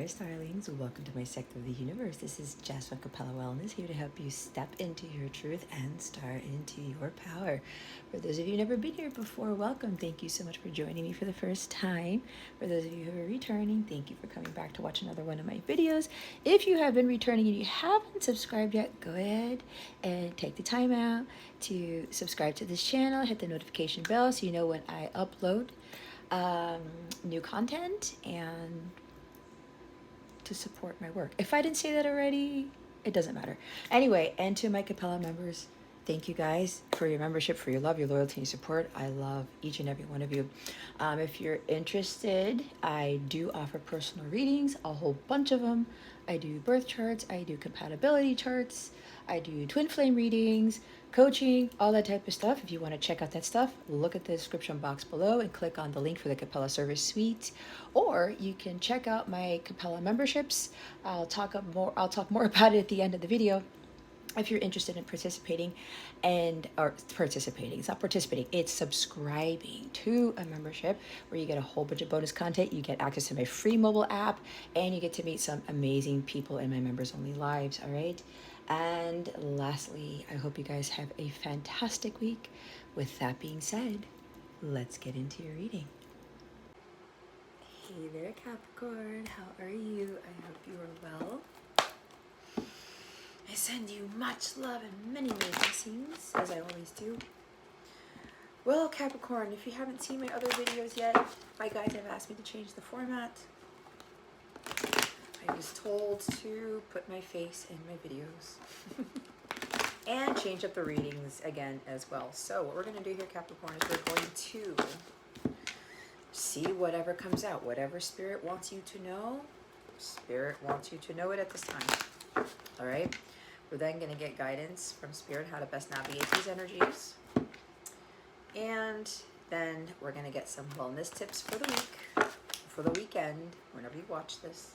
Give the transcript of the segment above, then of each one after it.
starlings, welcome to my sector of the universe. This is Jess from Capella Wellness, here to help you step into your truth and start into your power. For those of you who've never been here before, welcome. Thank you so much for joining me for the first time. For those of you who are returning, thank you for coming back to watch another one of my videos. If you have been returning and you haven't subscribed yet, go ahead and take the time out to subscribe to this channel. Hit the notification bell so you know when I upload new content and to support my work. If I didn't say that already, it doesn't matter. Anyway, and to my Capella members, thank you guys for your membership, for your love, your loyalty, and your support. I love each and every one of you. If you're interested, I do offer personal readings, a whole bunch of them. I do birth charts, I do compatibility charts, I do twin flame readings, coaching, all that type of stuff. If you want to check out that stuff, look at the description box below and click on the link for the Capella Service Suite. Or you can check out my Capella memberships. I'll talk more about it at the end of the video. If you're interested in participating it's not participating, it's subscribing to a membership where you get a whole bunch of bonus content. You get access to my free mobile app and you get to meet some amazing people in my members only lives. All right. And lastly, I hope you guys have a fantastic week. With that being said, let's get into your reading. Hey there, Capricorn. How are you? I hope you are well. I send you much love and many blessings, as I always do. Well, Capricorn, if you haven't seen my other videos yet, my guides have asked me to change the format. I was told to put my face in my videos and change up the readings again as well. So what we're going to do here, Capricorn, is we're going to see whatever comes out. Whatever Spirit wants you to know, Spirit wants you to know it at this time. All right? We're then going to get guidance from Spirit how to best navigate these energies. And then we're going to get some wellness tips for the week, for the weekend, whenever you watch this.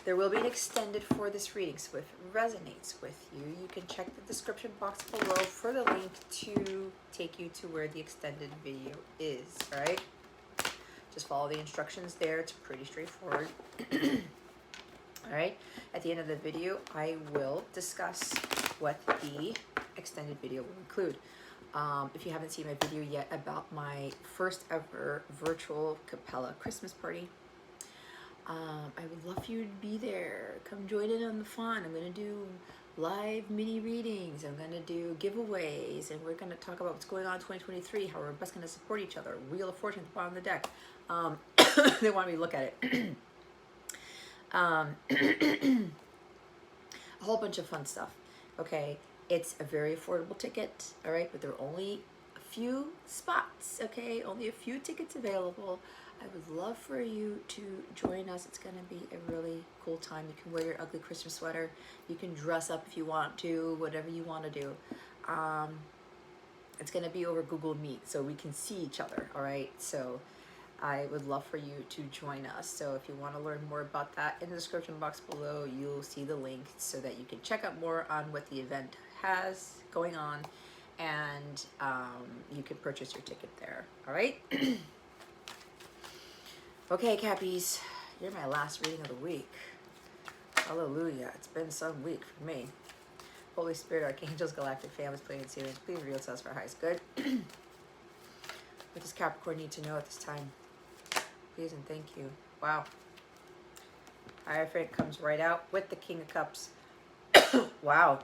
There will be an extended for this reading, so if it resonates with you, you can check the description box below for the link to take you to where the extended video is, all right? Just follow the instructions there. It's pretty straightforward. All right, at the end of the video, I will discuss what the extended video will include. If you haven't seen my video yet about my first ever virtual Capella Christmas party, I would love for you to be there. Come join in on the fun. I'm going to do live mini readings. I'm going to do giveaways, and we're going to talk about what's going on in 2023, how we're best going to support each other. Wheel of Fortune at the bottom of the deck. They want me to look at it. A whole bunch of fun stuff. Okay, it's a very affordable ticket, all right, but there are only a few spots, okay, only a few tickets available. I would love for you to join us. It's going to be a really cool time. You can wear your ugly Christmas sweater. You can dress up if you want to, whatever you want to do. It's going to be over Google Meet, so we can see each other, all right? So I would love for you to join us. So if you want to learn more about that, in the description box below, you'll see the link so that you can check out more on what the event has going on, and you can purchase your ticket there. All right? Okay, Cappies, you're my last reading of the week. Hallelujah. It's been some week for me. Holy Spirit, Archangels, Galactic Families, Planets, Humans, please reveal to us for our highest good. What does Capricorn need to know at this time? Please and thank you. Wow. Hierophant comes right out with the King of Cups. Wow.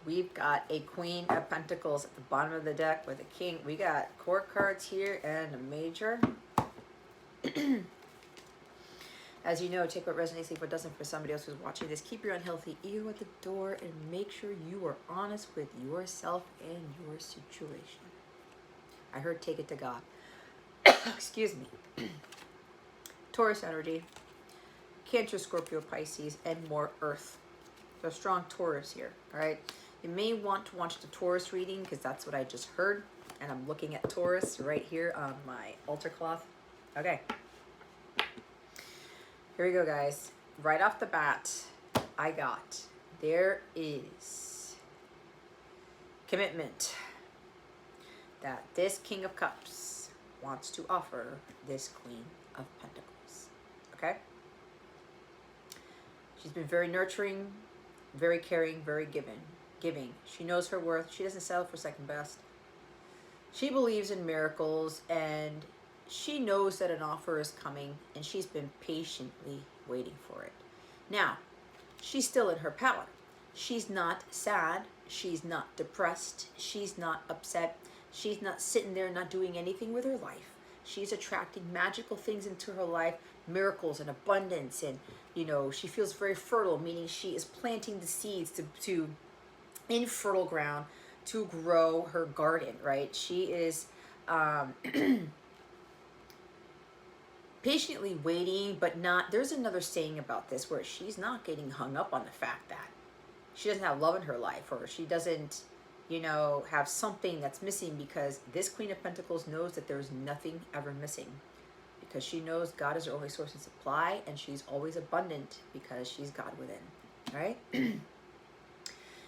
We've got a Queen of Pentacles at the bottom of the deck with a King. We got court cards here and a Major. As you know, take what resonates, leave what doesn't for somebody else who's watching this. Keep your unhealthy ego at the door and make sure you are honest with yourself and your situation. I heard take it to God. Excuse me. Taurus energy. Cancer, Scorpio, Pisces, and more Earth. So strong Taurus here, all right? You may want to watch the Taurus reading because that's what I just heard. And I'm looking at Taurus right here on my altar cloth. Okay. Here we go, guys. Right off the bat, there is commitment that this King of Cups wants to offer this Queen of Pentacles. Okay? She's been very nurturing, very caring, very giving. She knows her worth. She doesn't settle for second best. She believes in miracles, and she knows that an offer is coming, and she's been patiently waiting for it. Now, she's still in her power. She's not sad. She's not depressed. She's not upset. She's not sitting there not doing anything with her life. She's attracting magical things into her life, miracles and abundance, and she feels very fertile, meaning she is planting the seeds to in fertile ground to grow her garden, right? She is patiently waiting, but not, there's another saying about this where she's not getting hung up on the fact that she doesn't have love in her life, or she doesn't, have something that's missing, because this Queen of Pentacles knows that there's nothing ever missing, because she knows God is her only source of supply, and she's always abundant because she's God within, right?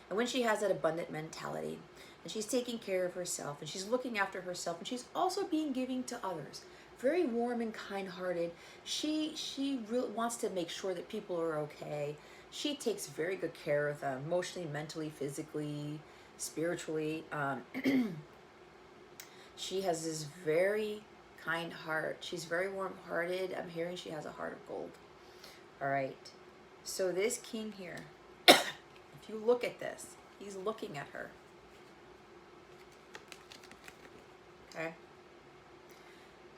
And when she has that abundant mentality, and she's taking care of herself, and she's looking after herself, and she's also being giving to others, very warm and kind-hearted. She really wants to make sure that people are okay. She takes very good care of them, emotionally, mentally, physically, spiritually. She has this very kind heart. She's very warm-hearted. I'm hearing she has a heart of gold. All right. So this king here, if you look at this, he's looking at her. Okay?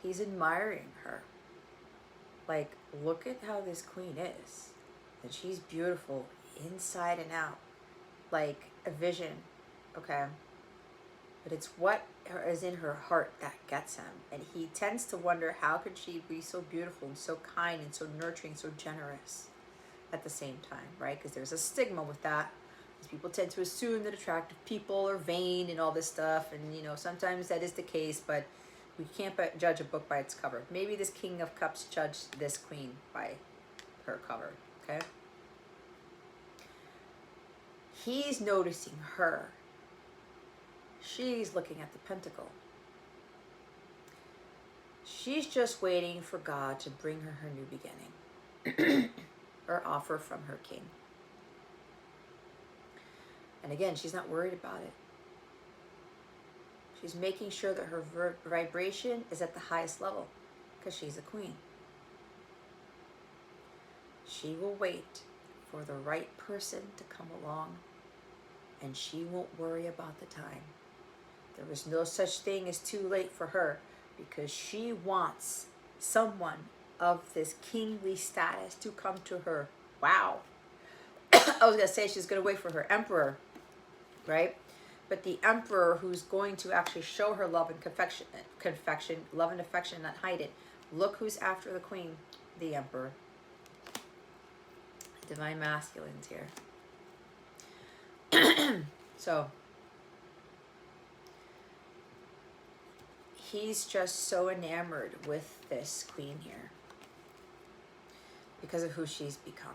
He's admiring her. Like, look at how this queen is. And she's beautiful inside and out. Like a vision. Okay? But it's what is in her heart that gets him. And he tends to wonder, how could she be so beautiful and so kind and so nurturing, so generous at the same time, right? Because there's a stigma with that. Because people tend to assume that attractive people are vain and all this stuff. And, sometimes that is the case, but we can't judge a book by its cover. Maybe this King of Cups judged this queen by her cover, okay? He's noticing her. She's looking at the pentacle. She's just waiting for God to bring her her new beginning. Or offer from her king. And again, she's not worried about it. She's making sure that her vibration is at the highest level, because she's a queen. She will wait for the right person to come along, and she won't worry about the time. There is no such thing as too late for her, because she wants someone of this kingly status to come to her. Wow. I was going to say she's going to wait for her emperor, right? But the emperor who's going to actually show her love and love and affection, not hide it. Look who's after the queen, the emperor. Divine masculines here. So, he's just so enamored with this queen here because of who she's become.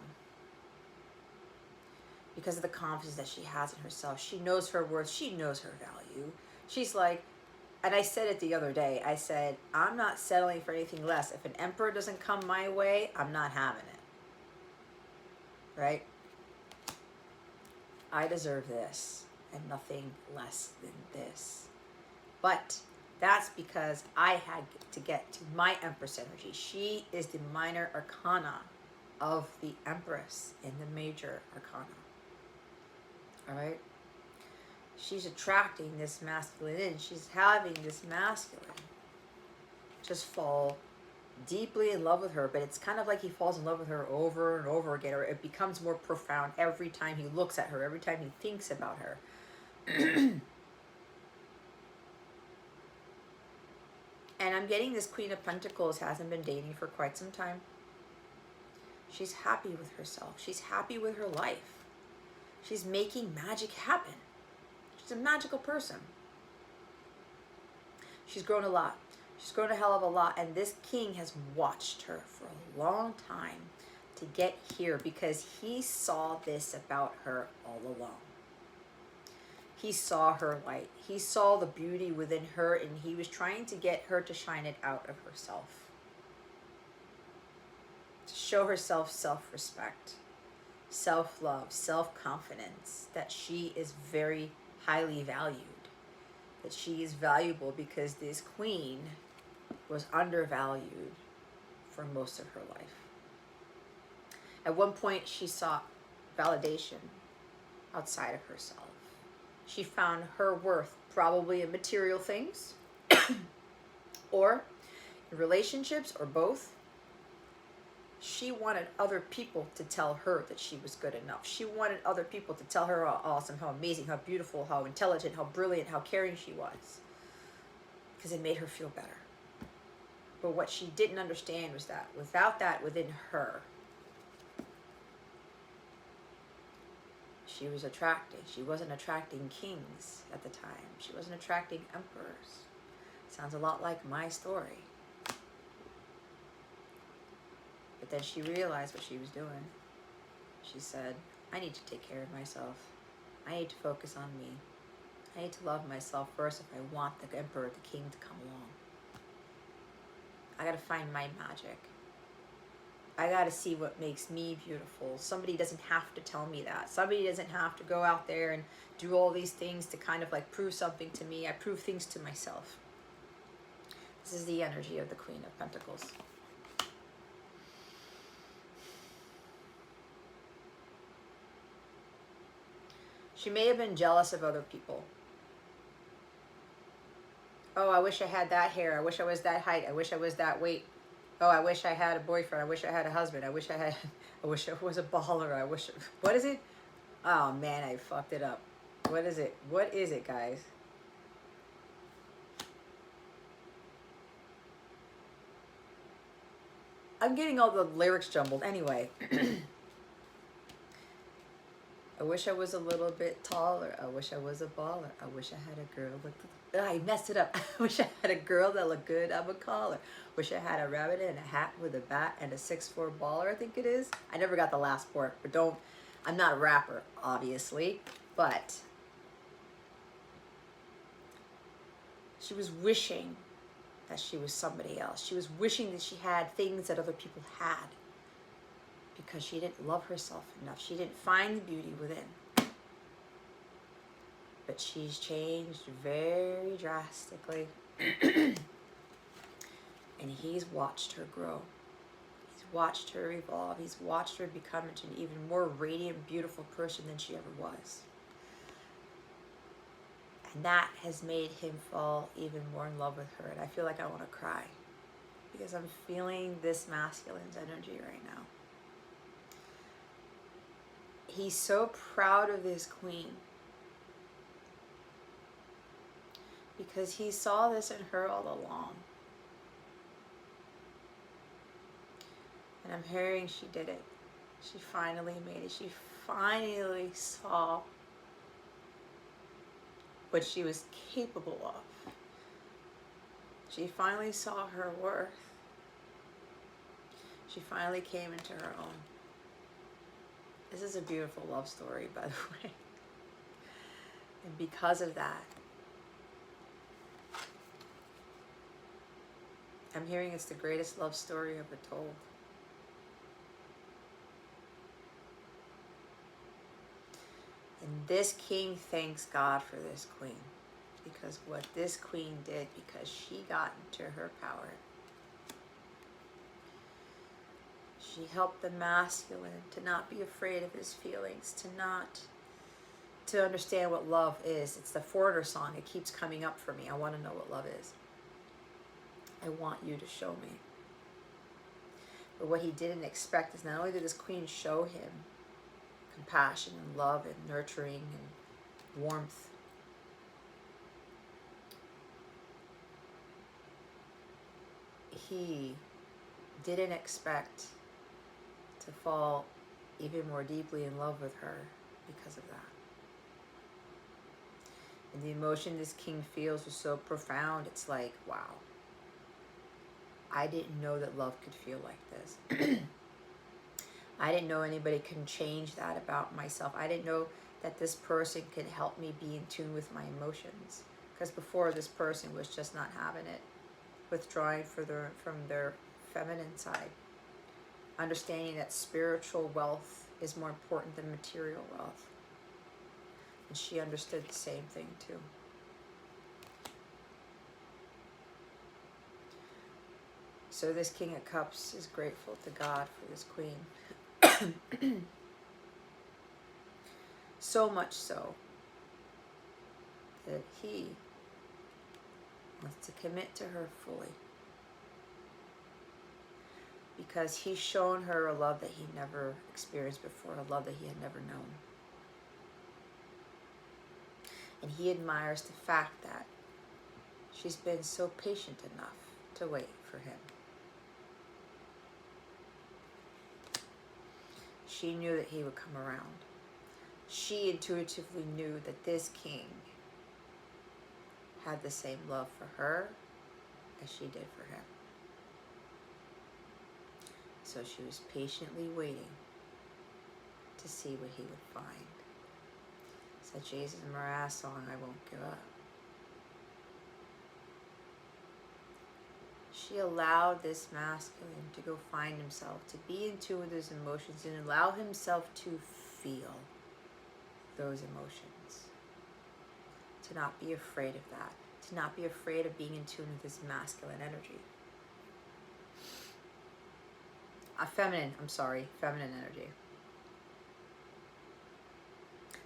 Because of the confidence that she has in herself. She knows her worth. She knows her value. She's like, and I said it the other day, I said, I'm not settling for anything less. If an emperor doesn't come my way, I'm not having it. Right? I deserve this and nothing less than this. But that's because I had to get to my Empress energy. She is the minor arcana of the Empress in the major arcana. All right? She's attracting this masculine in. She's having this masculine just fall deeply in love with her, but it's kind of like he falls in love with her over and over again, or it becomes more profound every time he looks at her, every time he thinks about her. And I'm getting this Queen of Pentacles hasn't been dating for quite some time. She's happy with herself. She's happy with her life. She's making magic happen. She's a magical person. She's grown a lot. She's grown a hell of a lot. And this king has watched her for a long time to get here because he saw this about her all along. He saw her light. He saw the beauty within her, and he was trying to get her to shine it out of herself. show herself self-respect, self-love, self-confidence, that she is very highly valued, that she is valuable because this queen was undervalued for most of her life. At one point, she sought validation outside of herself. She found her worth probably in material things or in relationships, or both. She wanted other people to tell her that she was good enough. She wanted other people to tell her how awesome, how amazing, how beautiful, how intelligent, how brilliant, how caring she was, because it made her feel better. But what she didn't understand was that without that within her, she was attracting. She wasn't attracting kings at the time. She wasn't attracting emperors. Sounds a lot like my story. But then she realized what she was doing. She said, I need to take care of myself. I need to focus on me. I need to love myself first if I want the emperor, the king to come along. I gotta find my magic. I gotta see what makes me beautiful. Somebody doesn't have to tell me that. Somebody doesn't have to go out there and do all these things to kind of like prove something to me. I prove things to myself. This is the energy of the Queen of Pentacles. She may have been jealous of other people. Oh, I wish I had that hair. I wish I was that height. I wish I was that weight. Oh, I wish I had a boyfriend. I wish I had a husband. I wish I was a baller. What is it? Oh man, I fucked it up. What is it? What is it, guys? I'm getting all the lyrics jumbled. Anyway. I wish I was a little bit taller. I wish I was a baller. I wish I had a girl I messed it up. I wish I had a girl that looked good. I would call her. Wish I had a rabbit in a hat with a bat and a 6'4" baller, I think it is. I never got the last part, but I'm not a rapper, obviously, but she was wishing that she was somebody else. She was wishing that she had things that other people had, because she didn't love herself enough. She didn't find the beauty within. But she's changed very drastically. And he's watched her grow. He's watched her evolve. He's watched her become into an even more radiant, beautiful person than she ever was. And that has made him fall even more in love with her. And I feel like I want to cry, because I'm feeling this masculine's energy right now. He's so proud of this queen, because he saw this in her all along. And I'm hearing she did it. She finally made it. She finally saw what she was capable of. She finally saw her worth. She finally came into her own. This is a beautiful love story, by the way. And because of that, I'm hearing it's the greatest love story ever told. And this king thanks God for this queen, because what this queen did, because she got into her power. She helped the masculine to not be afraid of his feelings, to understand what love is. It's the Foreigner song. It keeps coming up for me. I want to know what love is. I want you to show me. But what he didn't expect is not only did this queen show him compassion and love and nurturing and warmth, he didn't expect to fall even more deeply in love with her because of that. And the emotion this king feels was so profound. It's like, wow, I didn't know that love could feel like this. I didn't know anybody can change that about myself. I didn't know that this person can help me be in tune with my emotions. Because before, this person was just not having it, withdrawing from their feminine side. understanding that spiritual wealth is more important than material wealth. And she understood the same thing too. So this King of Cups is grateful to God for this Queen. So much so that he wants to commit to her fully. Because he's shown her a love that he never experienced before, a love that he had never known. And he admires the fact that she's been so patient enough to wait for him. She knew that he would come around. She intuitively knew that this king had the same love for her as she did for him. So she was patiently waiting to see what he would find. It's that Jason Mraz song, I Won't Give Up. She allowed this masculine to go find himself, to be in tune with his emotions, and allow himself to feel those emotions. To not be afraid of that. To not be afraid of being in tune with his masculine energy. Feminine energy.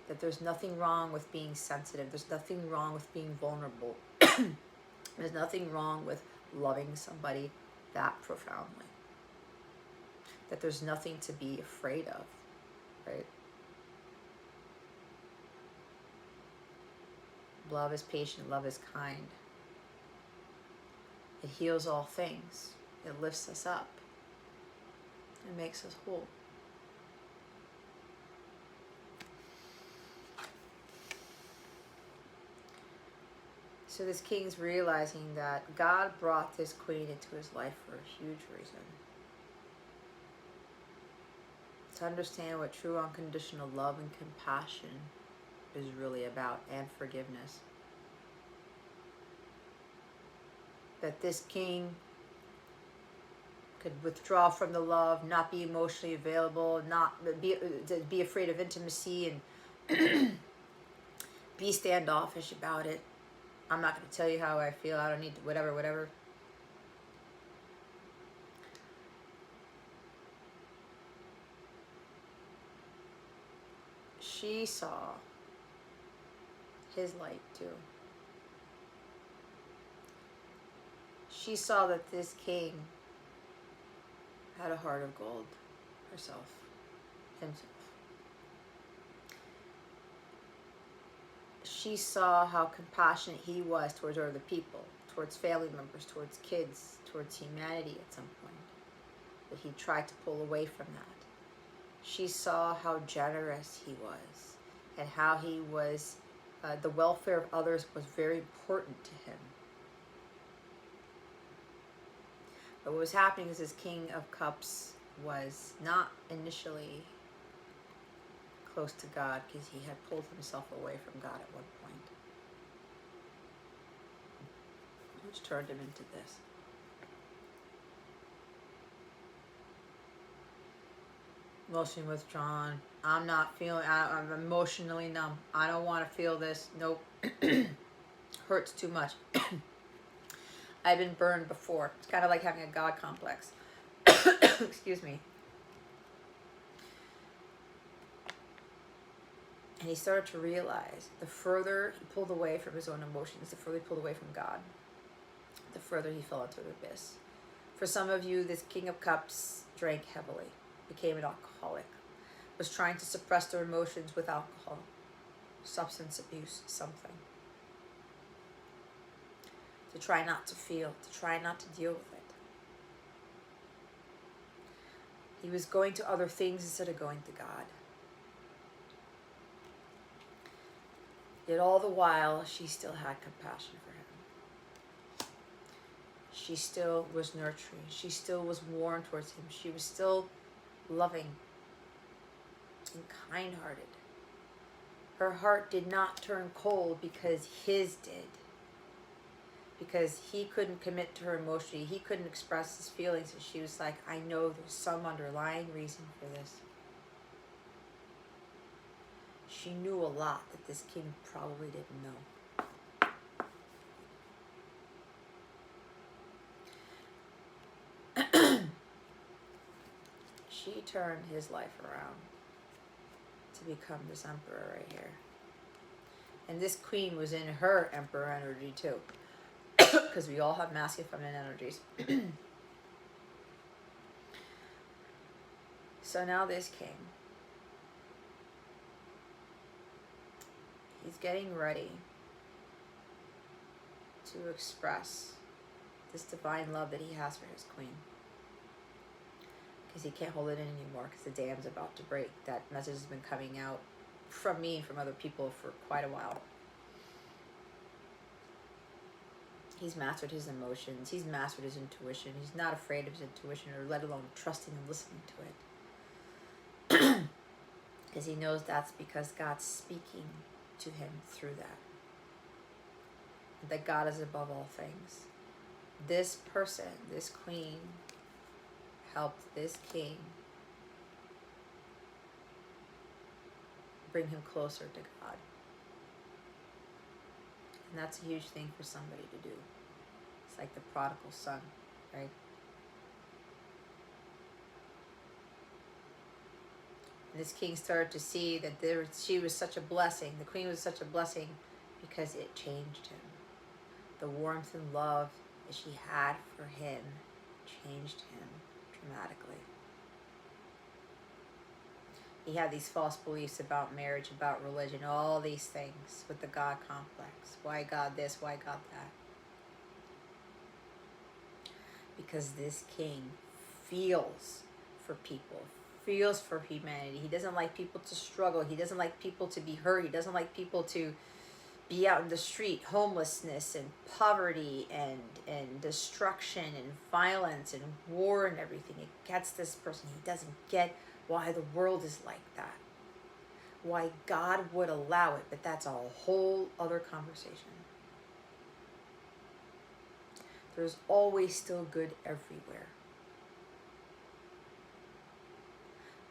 That there's nothing wrong with being sensitive. There's nothing wrong with being vulnerable. There's nothing wrong with loving somebody that profoundly. That there's nothing to be afraid of, right? Love is patient, love is kind. It heals all things. It lifts us up. It makes us whole. So this king's realizing that God brought this queen into his life for a huge reason. To understand what true unconditional love and compassion is really about, and forgiveness. That this king could withdraw from the love, not be emotionally available, not be afraid of intimacy, and be standoffish about it. I'm not going to tell you how I feel. I don't need to, whatever. She saw his light too. She saw that this king had a heart of gold himself. She saw how compassionate he was towards other people, towards family members, towards kids, towards humanity at some point. But he tried to pull away from that. She saw how generous he was and how he was, the welfare of others was very important to him. But what was happening is this King of Cups was not initially close to God because he had pulled himself away from God at one point, which turned him into this. Emotionally withdrawn. I'm not feeling, I'm emotionally numb. I don't want to feel this. Nope. Hurts too much. I've been burned before. It's kind of like having a God complex. Excuse me. And he started to realize the further he pulled away from his own emotions, the further he pulled away from God, the further he fell into the abyss. For some of you, this King of Cups drank heavily, became an alcoholic, was trying to suppress their emotions with alcohol, substance abuse, something. To try not to feel, to try not to deal with it. He was going to other things instead of going to God. Yet all the while, she still had compassion for him. She still was nurturing. She still was warm towards him. She was still loving and kind-hearted. Her heart did not turn cold because his did. because he couldn't commit to her emotionally. He couldn't express his feelings. And she was like, I know there's some underlying reason for this. She knew a lot that this king probably didn't know. She turned his life around to become this emperor right here. And this queen was in her emperor energy too. Because we all have masculine and feminine energies. So now this king, he's getting ready to express this divine love that he has for his queen. Because he can't hold it in anymore because the dam's about to break. That message has been coming out from me and from other people for quite a while. He's mastered his emotions. He's mastered his intuition. He's not afraid of his intuition, or let alone trusting and listening to it. Because he knows that's because God's speaking to him through that. That God is above all things. This person, this queen, helped this king bring him closer to God. And that's a huge thing for somebody to do. It's like the prodigal son, right? And this king started to see that she was such a blessing. The queen was such a blessing because it changed him. The warmth and love that she had for him changed him dramatically. He had these false beliefs about marriage, about religion, all these things with the God complex. Why God this? Why God that? Because this king feels for people, feels for humanity. He doesn't like people to struggle. He doesn't like people to be hurt. He doesn't like people to be out in the street, homelessness and poverty and destruction and violence and war and everything. It gets this person. He doesn't get why the world is like that, why God would allow it, but that's a whole other conversation. There's always still good everywhere.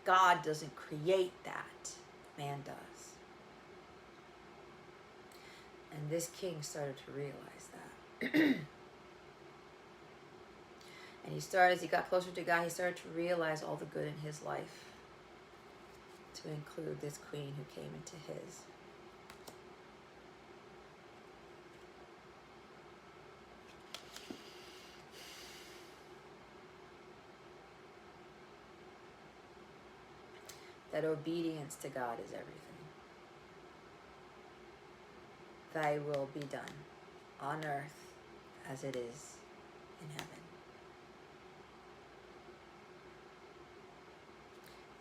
God doesn't create that, man does. And this king started to realize that. And he started, as he got closer to God, he started to realize all the good in his life, to include this queen who came into his. That obedience to God is everything. Thy will be done on earth as it is in heaven.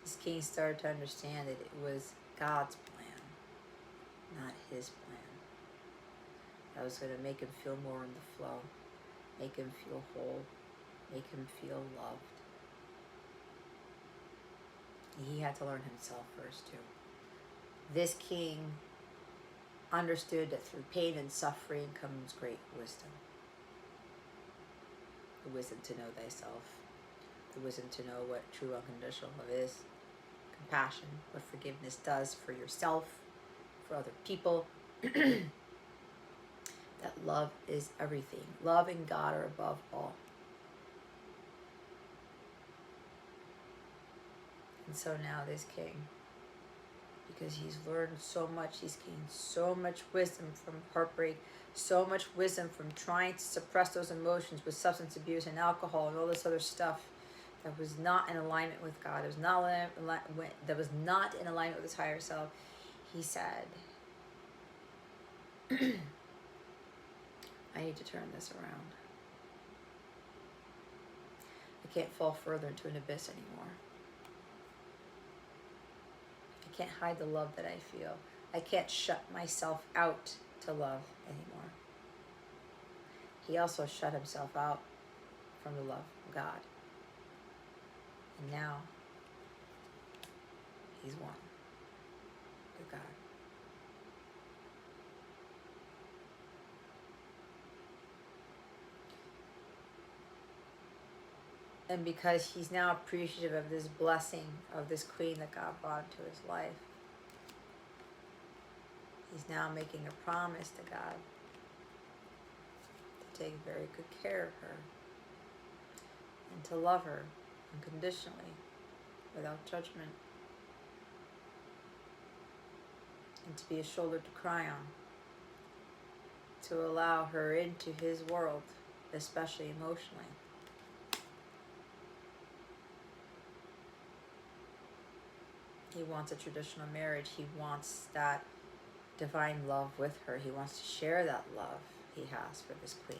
This king started to understand that it was God's plan, not his plan. That was going to make him feel more in the flow, make him feel whole, make him feel loved. He had to learn himself first too. This king understood that through pain and suffering comes great wisdom. The wisdom to know thyself, the wisdom to know what true unconditional love is, compassion, what forgiveness does for yourself, for other people. That love is everything. Love and God are above all. And so now this king, because he's learned so much, he's gained so much wisdom from heartbreak, so much wisdom from trying to suppress those emotions with substance abuse and alcohol and all this other stuff that was not in alignment with God, it was not that was not in alignment with his higher self. He said, I need to turn this around. I can't fall further into an abyss anymore. I can't hide the love that I feel. I can't shut myself out to love anymore. He also shut himself out from the love of God. And now he's one with God. And because he's now appreciative of this blessing of this queen that God brought into his life, he's now making a promise to God to take very good care of her and to love her unconditionally, without judgment, and to be a shoulder to cry on, to allow her into his world, especially emotionally. He wants a traditional marriage. He wants that divine love with her. He wants to share that love he has for this queen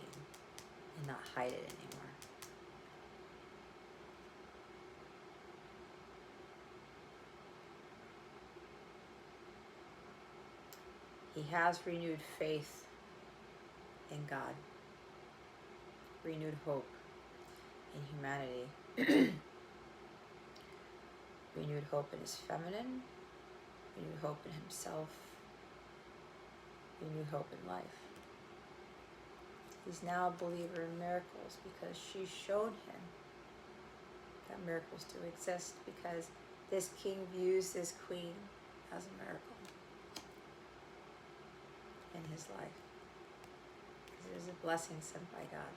and not hide it anymore. He has renewed faith in God, renewed hope in humanity, renewed hope in his feminine, renewed hope in himself, renewed hope in life. He's now a believer in miracles because she's shown him that miracles do exist, because this king views this queen as a miracle in his life. It is a blessing sent by God.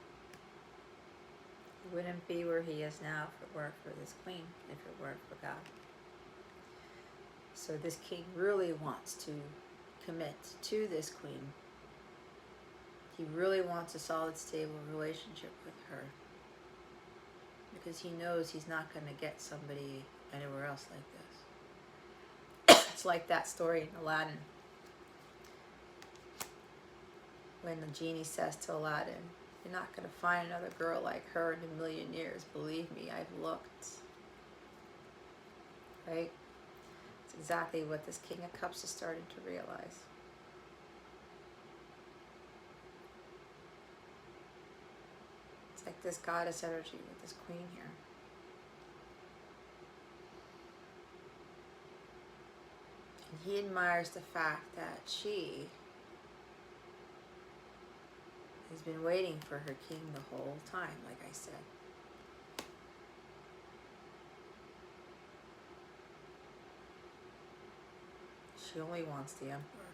He wouldn't be where he is now if it weren't for this queen, if it weren't for God. So this king really wants to commit to this queen. He really wants a solid, stable relationship with her, because he knows he's not going to get somebody anywhere else like this. It's like that story in Aladdin, when the genie says to Aladdin, "You're not going to find another girl like her in a million years. Believe me, I've looked." Right? It's exactly what this King of Cups is starting to realize. It's like this goddess energy with this queen here. And he admires the fact that she has been waiting for her king the whole time, like I said. She only wants the emperor.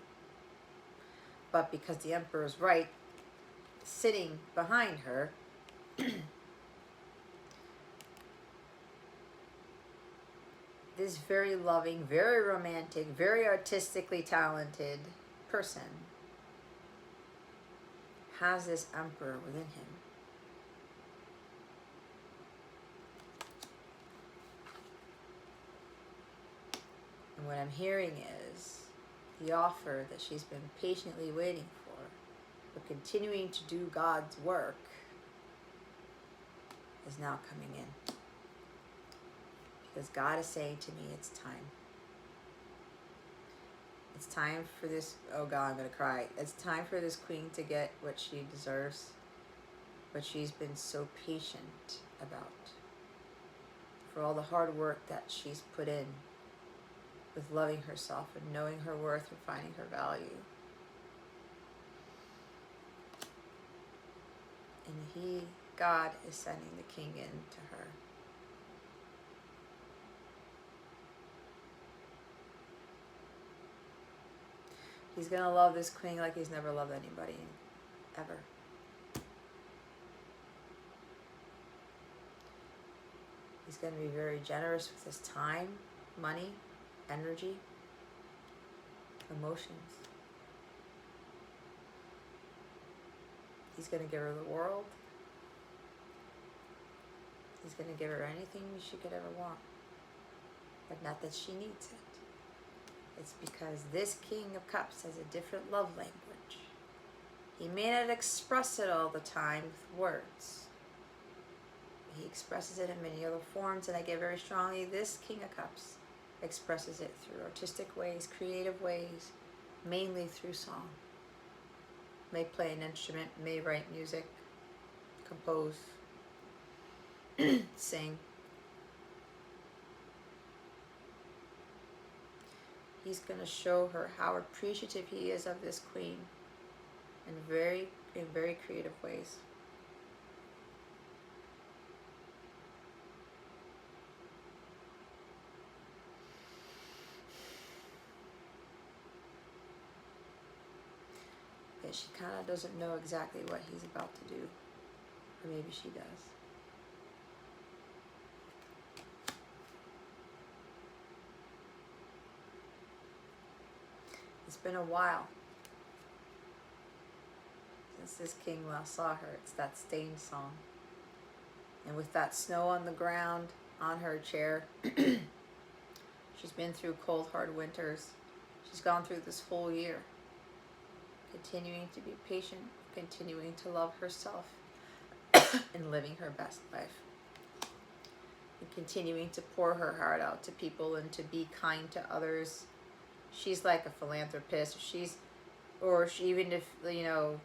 But because the emperor is right, sitting behind her, this very loving, very romantic, very artistically talented person has this emperor within him. And what I'm hearing is the offer that she's been patiently waiting for continuing to do God's work, is now coming in. Because God is saying to me, it's time. It's time for this, oh God, I'm going to cry. It's time for this queen to get what she deserves, what she's been so patient about. For all the hard work that she's put in with loving herself and knowing her worth and finding her value. And God is sending the king in to her. He's going to love this queen like he's never loved anybody, ever. He's going to be very generous with his time, money, energy, emotions. He's going to give her the world. He's going to give her anything she could ever want. But not that she needs it. It's because this King of Cups has a different love language. He may not express it all the time with words. He expresses it in many other forms, and I get very strongly this King of Cups expresses it through artistic ways, creative ways, mainly through song. May play an instrument, may write music, compose, sing. He's going to show her how appreciative he is of this queen in very creative ways. she kind of doesn't know exactly what he's about to do. Or maybe she does. It's been a while since this king last saw her. It's that Stained song. And with that snow on the ground, on her chair, she's been through cold, hard winters. She's gone through this whole year. Continuing to be patient, continuing to love herself, and living her best life. And continuing to pour her heart out to people and to be kind to others. She's like a philanthropist. Even if, you know,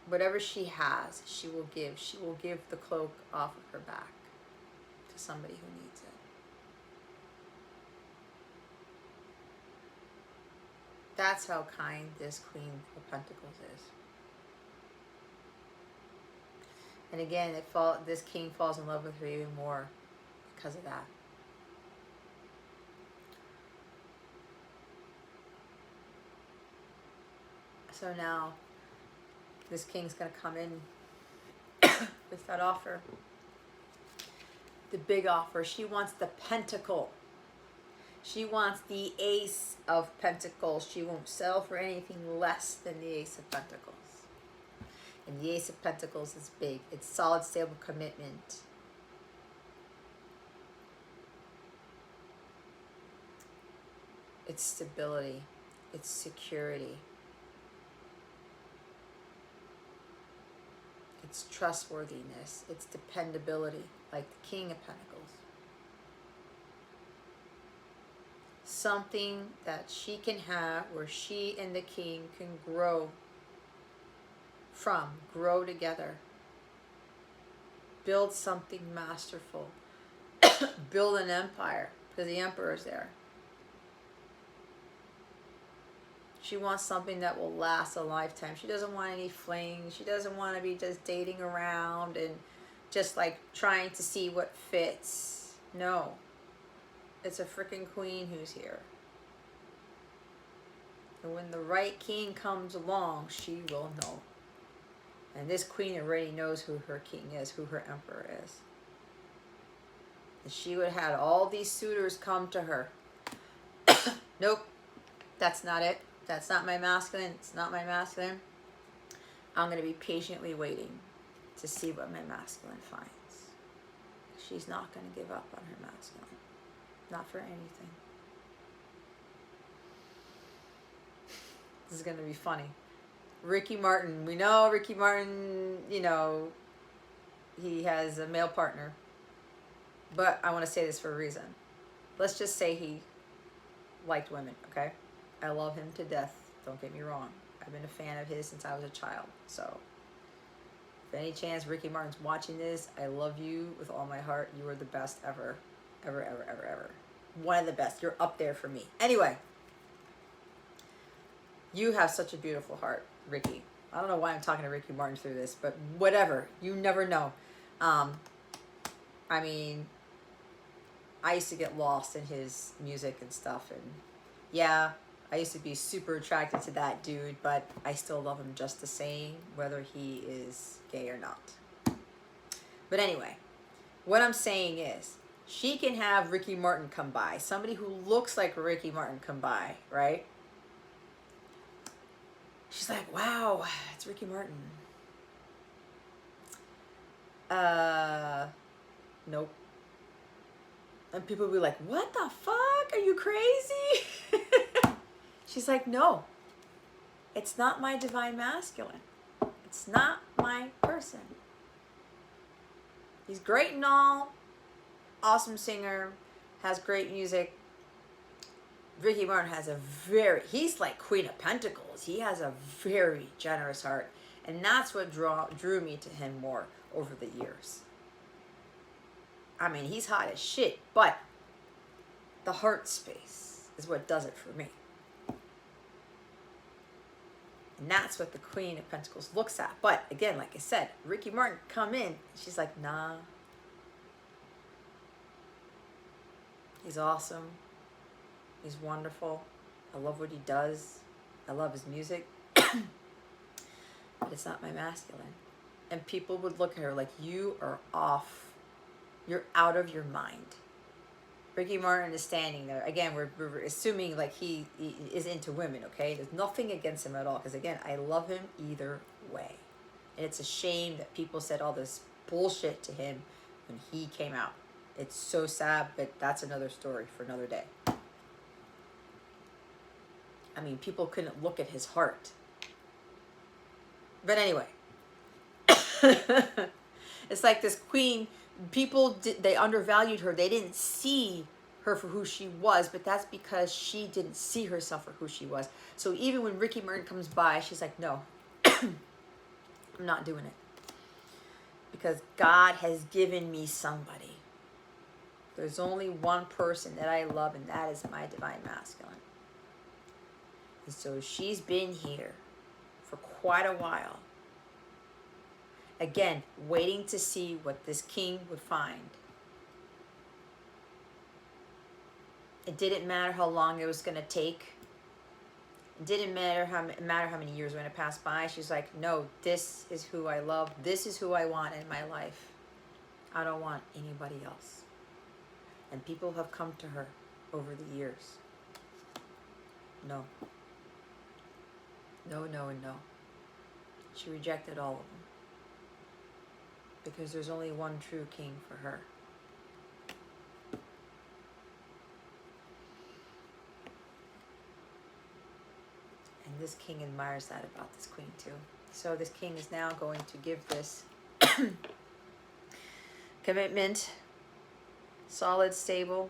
whatever she has, she will give. She will give the cloak off of her back to somebody who needs it. That's how kind this Queen of Pentacles is. And again, this king falls in love with her even more because of that. So now, this king's going to come in with that offer. The big offer. She wants the pentacle. She wants the Ace of Pentacles. She won't settle for anything less than the Ace of Pentacles. And the Ace of Pentacles is big. It's solid, stable commitment. It's stability. It's security. It's trustworthiness. It's dependability, like the King of Pentacles. Something that she can have where she and the king can grow together. Build something masterful. Build an empire, because the emperor's there. She wants something that will last a lifetime. She doesn't want any flings. She doesn't want to be just dating around and just like trying to see what fits. No. It's a freaking queen who's here. And when the right king comes along, she will know. And this queen already knows who her king is, who her emperor is. And she would have had all these suitors come to her. Nope, that's not it. That's not my masculine. It's not my masculine. I'm going to be patiently waiting to see what my masculine finds. She's not going to give up on her masculine. Not for anything. This is going to be funny. Ricky Martin. We know Ricky Martin, you know, he has a male partner. But I want to say this for a reason. Let's just say he liked women, okay? I love him to death. Don't get me wrong. I've been a fan of his since I was a child. So, if any chance Ricky Martin's watching this, I love you with all my heart. You are the best ever. Ever, ever, ever, ever. One of the best. You're up there for me. Anyway. You have such a beautiful heart, Ricky. I don't know why I'm talking to Ricky Martin through this, but whatever. You never know. I mean, I used to get lost in his music and stuff. And yeah, I used to be super attracted to that dude, but I still love him just the same, whether he is gay or not. But anyway, what I'm saying is, she can have Ricky Martin come by. Somebody who looks like Ricky Martin come by, right? She's like, wow, it's Ricky Martin. Nope. And people will be like, what the fuck? Are you crazy? She's like, no. It's not my divine masculine. It's not my person. He's great and all. Awesome singer. Has great music. Ricky Martin has he's like Queen of Pentacles. He has a very generous heart. And that's what drew me to him more over the years. I mean, he's hot as shit, but the heart space is what does it for me. And that's what the Queen of Pentacles looks at. But again, like I said, Ricky Martin come in. She's like, nah. He's awesome. He's wonderful. I love what he does. I love his music. but it's not my masculine. And people would look at her like, you are off. You're out of your mind. Ricky Martin is standing there. Again, we're assuming like he is into women, okay? There's nothing against him at all. Because again, I love him either way. And it's a shame that people said all this bullshit to him when he came out. It's so sad, but that's another story for another day. I mean, people couldn't look at his heart. But anyway. It's like this queen, they undervalued her. They didn't see her for who she was, but that's because she didn't see herself for who she was. So even when Ricky Martin comes by, she's like, no, I'm not doing it. Because God has given me somebody. There's only one person that I love, and that is my divine masculine. And so she's been here for quite a while. Again, waiting to see what this king would find. It didn't matter how long it was going to take. It didn't matter how many years were going to pass by. She's like, no, this is who I love. This is who I want in my life. I don't want anybody else. And people have come to her over the years. No. No, no, and no. She rejected all of them. Because there's only one true king for her. And this king admires that about this queen too. So this king is now going to give this commitment, solid, stable.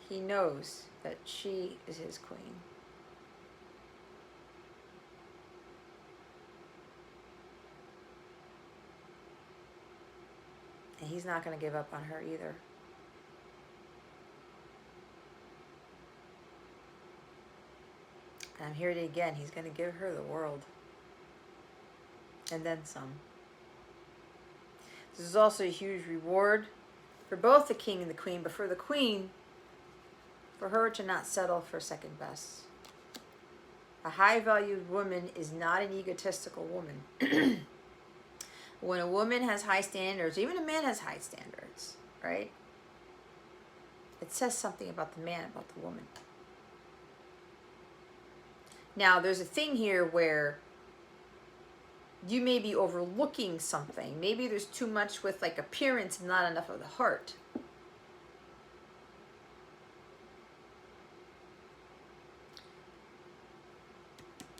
He knows that she is his queen. And he's not going to give up on her either. And I'm here to again, he's going to give her the world. And then some. This is also a huge reward for both the king and the queen, but for the queen, for her to not settle for second best. A high-valued woman is not an egotistical woman. When a woman has high standards, even a man has high standards, right? It says something about the man, about the woman. Now, there's a thing here where you may be overlooking something. Maybe there's too much with like appearance and not enough of the heart.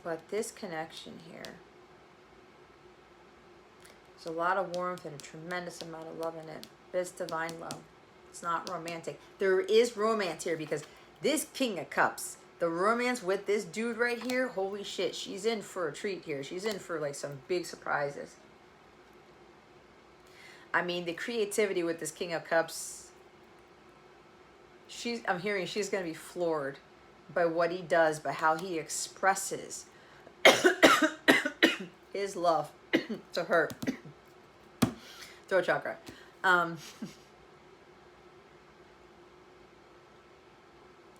But this connection here, there's a lot of warmth and a tremendous amount of love in it. But it's divine love. It's not romantic. There is romance here because this King of Cups, the romance with this dude right here, holy shit, she's in for a treat here. She's in for like some big surprises. I mean, the creativity with this King of Cups, I'm hearing she's going to be floored by what he does, by how he expresses his love to her. Throat chakra.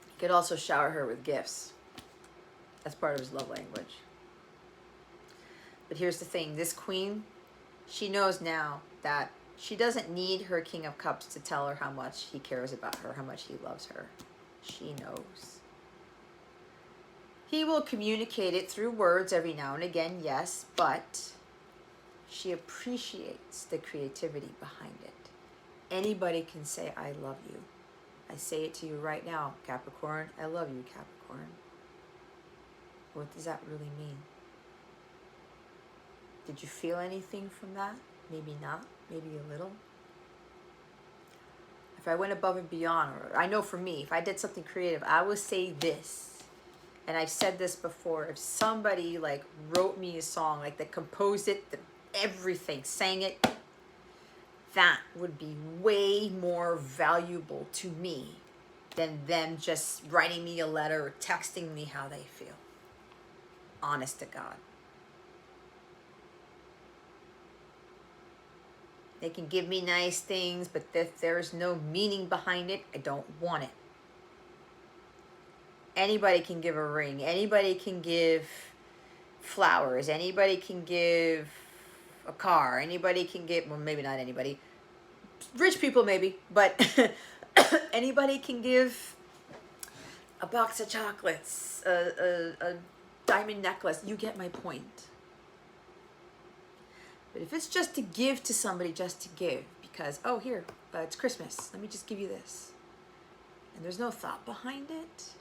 He could also shower her with gifts. That's part of his love language. But here's the thing. This queen, she knows now that she doesn't need her King of Cups to tell her how much he cares about her, how much he loves her. She knows. He will communicate it through words every now and again, yes, but she appreciates the creativity behind it. Anybody can say, I love you. I say it to you right now, Capricorn. I love you, Capricorn. What does that really mean? Did you feel anything from that? Maybe not. Maybe a little. If I went above and beyond, or I know for me, if I did something creative, I would say this. And I've said this before. If somebody like wrote me a song, like they composed it, everything, sang it, that would be way more valuable to me than them just writing me a letter or texting me how they feel. Honest to God. They can give me nice things, but if there's no meaning behind it, I don't want it. Anybody can give a ring. Anybody can give flowers. Anybody can give a car. Anybody can give, well, maybe not anybody. Rich people maybe, but anybody can give a box of chocolates, a diamond necklace. You get my point. But if it's just to give to somebody, just to give, because, oh, here, it's Christmas, let me just give you this, and there's no thought behind it,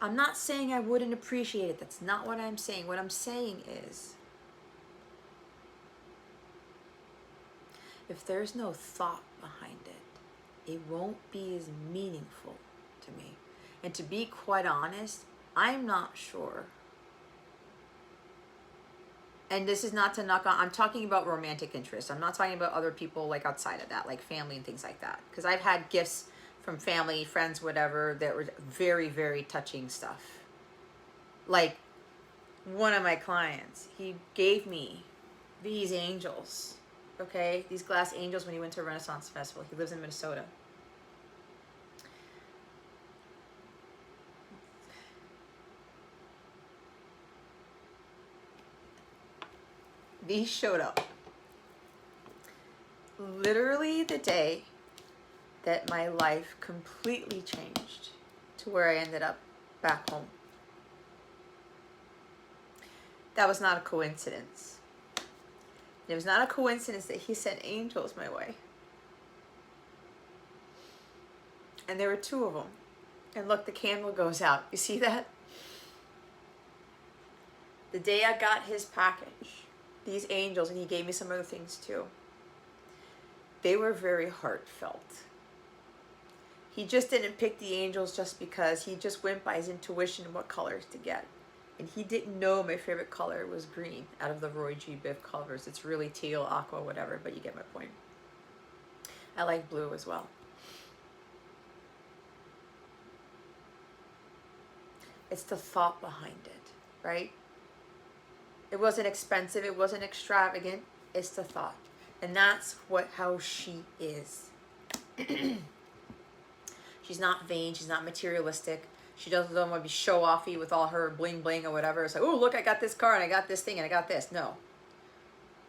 I'm not saying I wouldn't appreciate it. That's not what I'm saying. What I'm saying is, if there's no thought behind it, it won't be as meaningful to me. And to be quite honest, I'm not sure. And this is not to knock on, I'm talking about romantic interest. I'm not talking about other people like outside of that, like family and things like that. Because I've had gifts from family, friends, whatever, that were very, very touching stuff. Like one of my clients, he gave me these angels, okay? These glass angels when he went to a Renaissance Festival. He lives in Minnesota. These showed up literally the day that my life completely changed to where I ended up back home. That was not a coincidence. It was not a coincidence that he sent angels my way. And there were two of them. And look, the candle goes out. You see that? The day I got his package, these angels, and he gave me some other things too, they were very heartfelt. He just didn't pick the angels just because. He just went by his intuition what colors to get. And he didn't know my favorite color was green out of the Roy G. Biv colors. It's really teal, aqua, whatever, but you get my point. I like blue as well. It's the thought behind it, right? It wasn't expensive. It wasn't extravagant. It's the thought. And that's how she is. She's not vain. She's not materialistic. She doesn't want to be show-offy with all her bling-bling or whatever. It's like, oh, look, I got this car and I got this thing and I got this. No.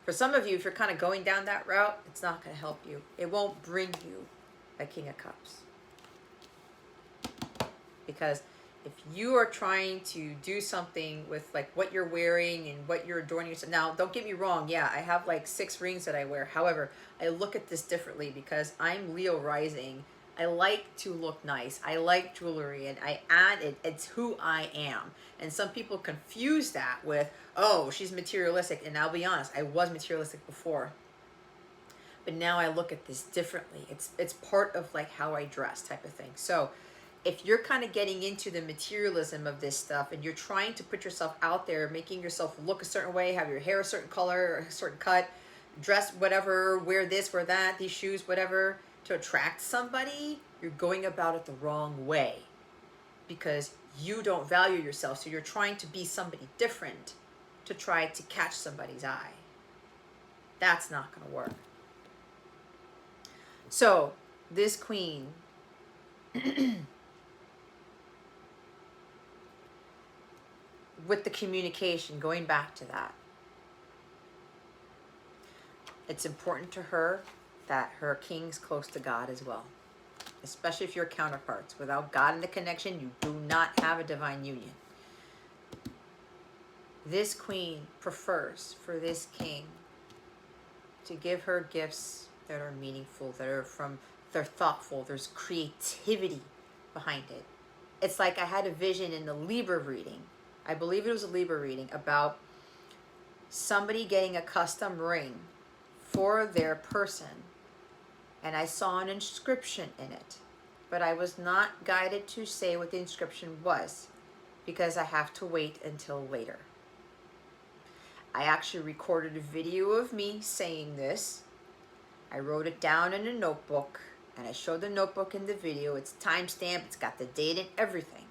For some of you, if you're kind of going down that route, it's not going to help you. It won't bring you a King of Cups. Because if you are trying to do something with like what you're wearing and what you're adorning yourself. Now, don't get me wrong. Yeah, I have like 6 rings that I wear. However, I look at this differently because I'm Leo rising. I like to look nice. I like jewelry and I add it. It's who I am. And some people confuse that with, oh, she's materialistic. And I'll be honest, I was materialistic before. But now I look at this differently. It's part of like how I dress type of thing. So if you're kind of getting into the materialism of this stuff and you're trying to put yourself out there, making yourself look a certain way, have your hair a certain color or a certain cut, dress whatever, wear this, wear that, these shoes, whatever, to attract somebody, you're going about it the wrong way because you don't value yourself. So you're trying to be somebody different to try to catch somebody's eye. That's not going to work. So this queen with the communication, going back to that, it's important to her that her king's close to God as well, especially if you're counterparts. Without God in the connection, you do not have a divine union. This queen prefers for this king to give her gifts that are meaningful, they're thoughtful, there's creativity behind it. It's like I had a vision in the Libra reading, I believe it was a Libra reading, about somebody getting a custom ring for their person. And I saw an inscription in it, but I was not guided to say what the inscription was because I have to wait until later. I actually recorded a video of me saying this. I wrote it down in a notebook and I showed the notebook in the video. It's timestamped, it's got the date and everything.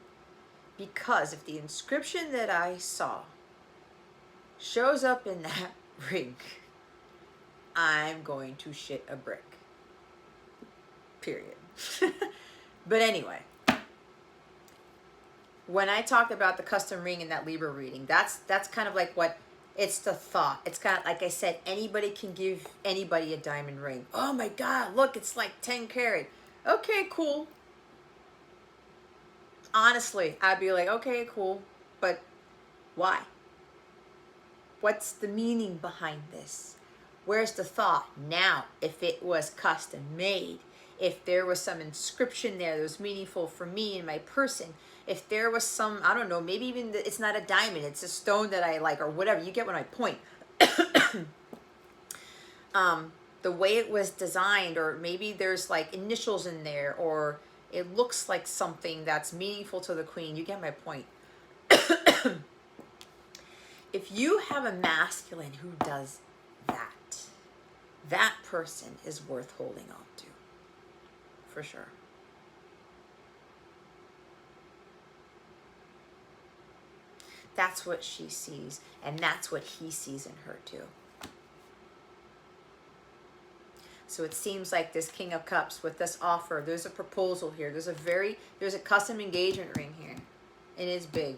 Because if the inscription that I saw shows up in that ring, I'm going to shit a brick. Period. But anyway, when I talked about the custom ring in that Libra reading, that's kind of like what, it's the thought. It's kind of like I said, anybody can give anybody a diamond ring. Oh my God, look, it's like 10 karat. Okay, cool. Honestly, I'd be like, okay, cool, but why? What's the meaning behind this? Where's the thought? Now, if it was custom made, if there was some inscription there that was meaningful for me and my person, if there was some, I don't know, maybe even it's not a diamond, it's a stone that I like or whatever, you get what my point. The way it was designed, or maybe there's like initials in there, or it looks like something that's meaningful to the queen, you get my point. If you have a masculine who does that, that person is worth holding on to, for sure. That's what she sees, and that's what he sees in her too. So it seems like this King of Cups with this offer, there's a proposal here. There's a custom engagement ring here. It is big.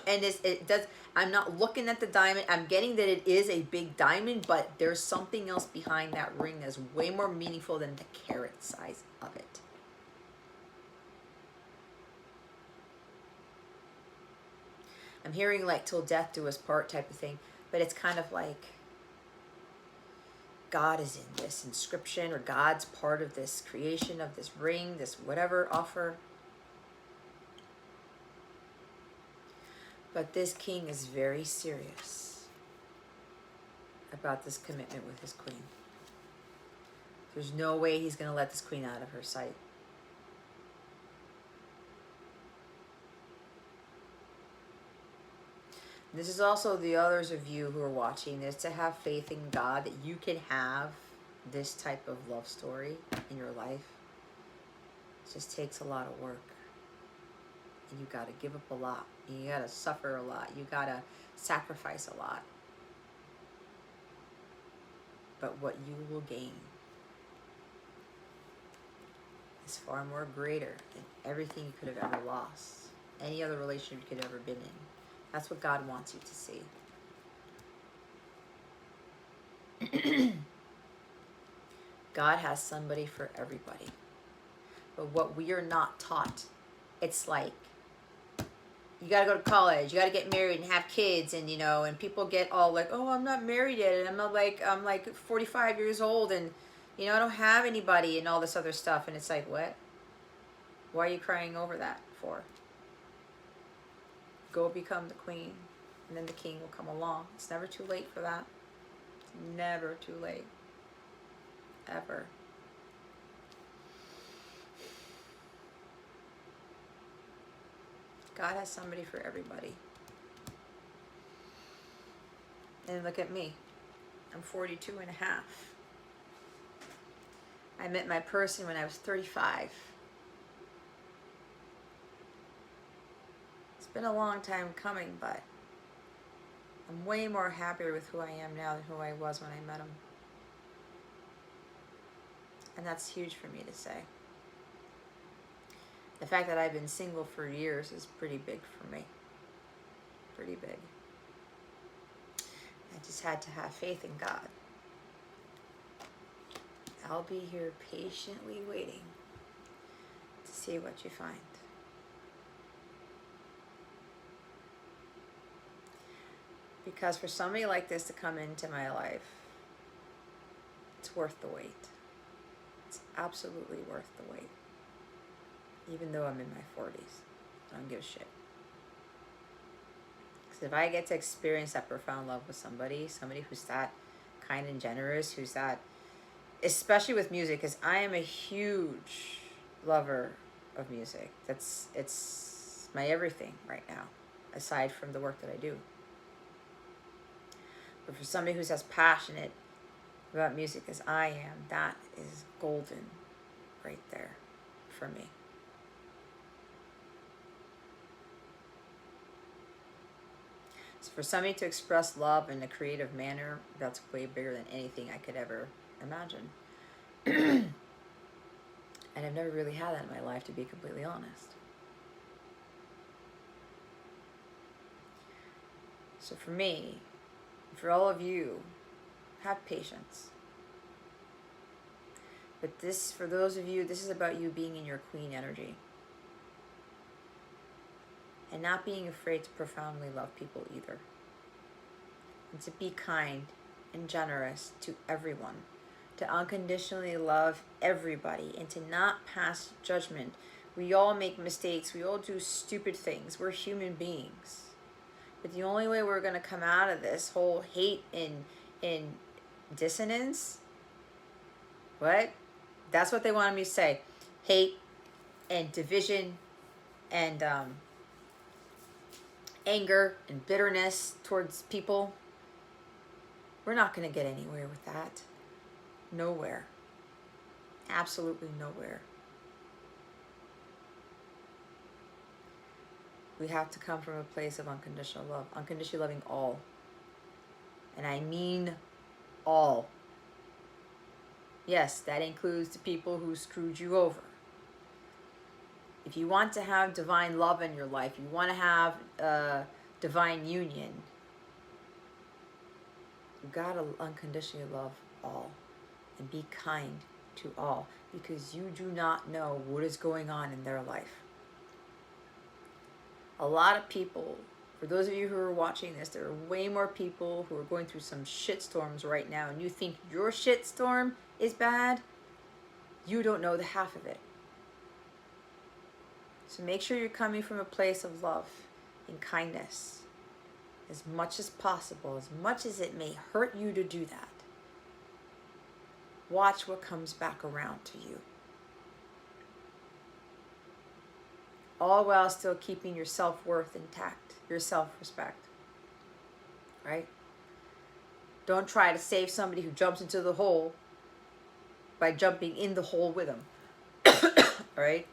And it does, I'm not looking at the diamond. I'm getting that it is a big diamond, but there's something else behind that ring that's way more meaningful than the carat size of it. I'm hearing like till death do us part type of thing, but it's kind of like God is in this inscription, or God's part of this creation of this ring, this whatever offer. But this king is very serious about this commitment with his queen. There's no way he's going to let this queen out of her sight. This is also the others of you who are watching this, to have faith in God that you can have this type of love story in your life. It just takes a lot of work. And you got to give up a lot. You got to suffer a lot. You got to sacrifice a lot. But what you will gain is far more greater than everything you could have ever lost. Any other relationship you could have ever been in. That's what God wants you to see. God has somebody for everybody. But what we are not taught, it's like, you got to go to college, you got to get married and have kids, and you know, and people get all like, oh, I'm not married yet, and I'm like 45 years old, and you know, I don't have anybody, and all this other stuff. And it's like, what? Why are you crying over that for? Go become the queen, and then the king will come along. It's never too late for that. It's never too late. Ever. God has somebody for everybody. And look at me. I'm 42 and a half. I met my person when I was 35. It's been a long time coming, but I'm way more happier with who I am now than who I was when I met him. And that's huge for me to say. The fact that I've been single for years is pretty big for me. Pretty big. I just had to have faith in God. I'll be here patiently waiting to see what you find. Because for somebody like this to come into my life, it's worth the wait. It's absolutely worth the wait. Even though I'm in my 40s, I don't give a shit. Because if I get to experience that profound love with somebody who's that kind and generous, who's that, especially with music, because I am a huge lover of music. It's my everything right now, aside from the work that I do. But for somebody who's as passionate about music as I am, that is golden right there for me. So for somebody to express love in a creative manner, that's way bigger than anything I could ever imagine. And I've never really had that in my life, to be completely honest. So for me, for all of you, have patience. But this, for those of you, this is about you being in your queen energy. And not being afraid to profoundly love people either. And to be kind and generous to everyone. To unconditionally love everybody. And to not pass judgment. We all make mistakes. We all do stupid things. We're human beings. But the only way we're going to come out of this whole hate and dissonance, what? That's what they wanted me to say. Hate and division and anger and bitterness towards people. We're not going to get anywhere with that. Nowhere. Absolutely nowhere. We have to come from a place of unconditional love. Unconditionally loving all. And I mean all. Yes, that includes the people who screwed you over. If you want to have divine love in your life, you want to have divine union, you gotta unconditionally love all and be kind to all, because you do not know what is going on in their life. A lot of people, for those of you who are watching this, there are way more people who are going through some shitstorms right now, and you think your shitstorm is bad. You don't know the half of it. So make sure you're coming from a place of love and kindness as much as possible, as much as it may hurt you to do that. Watch what comes back around to you. All while still keeping your self-worth intact, your self-respect, right? Don't try to save somebody who jumps into the hole by jumping in the hole with them, all right?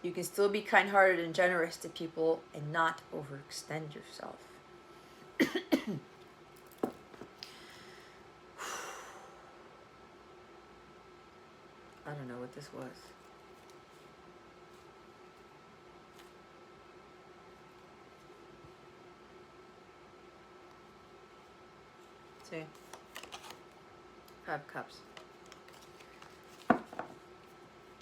You can still be kind-hearted and generous to people and not overextend yourself. I don't know what this was. See? 5 cups.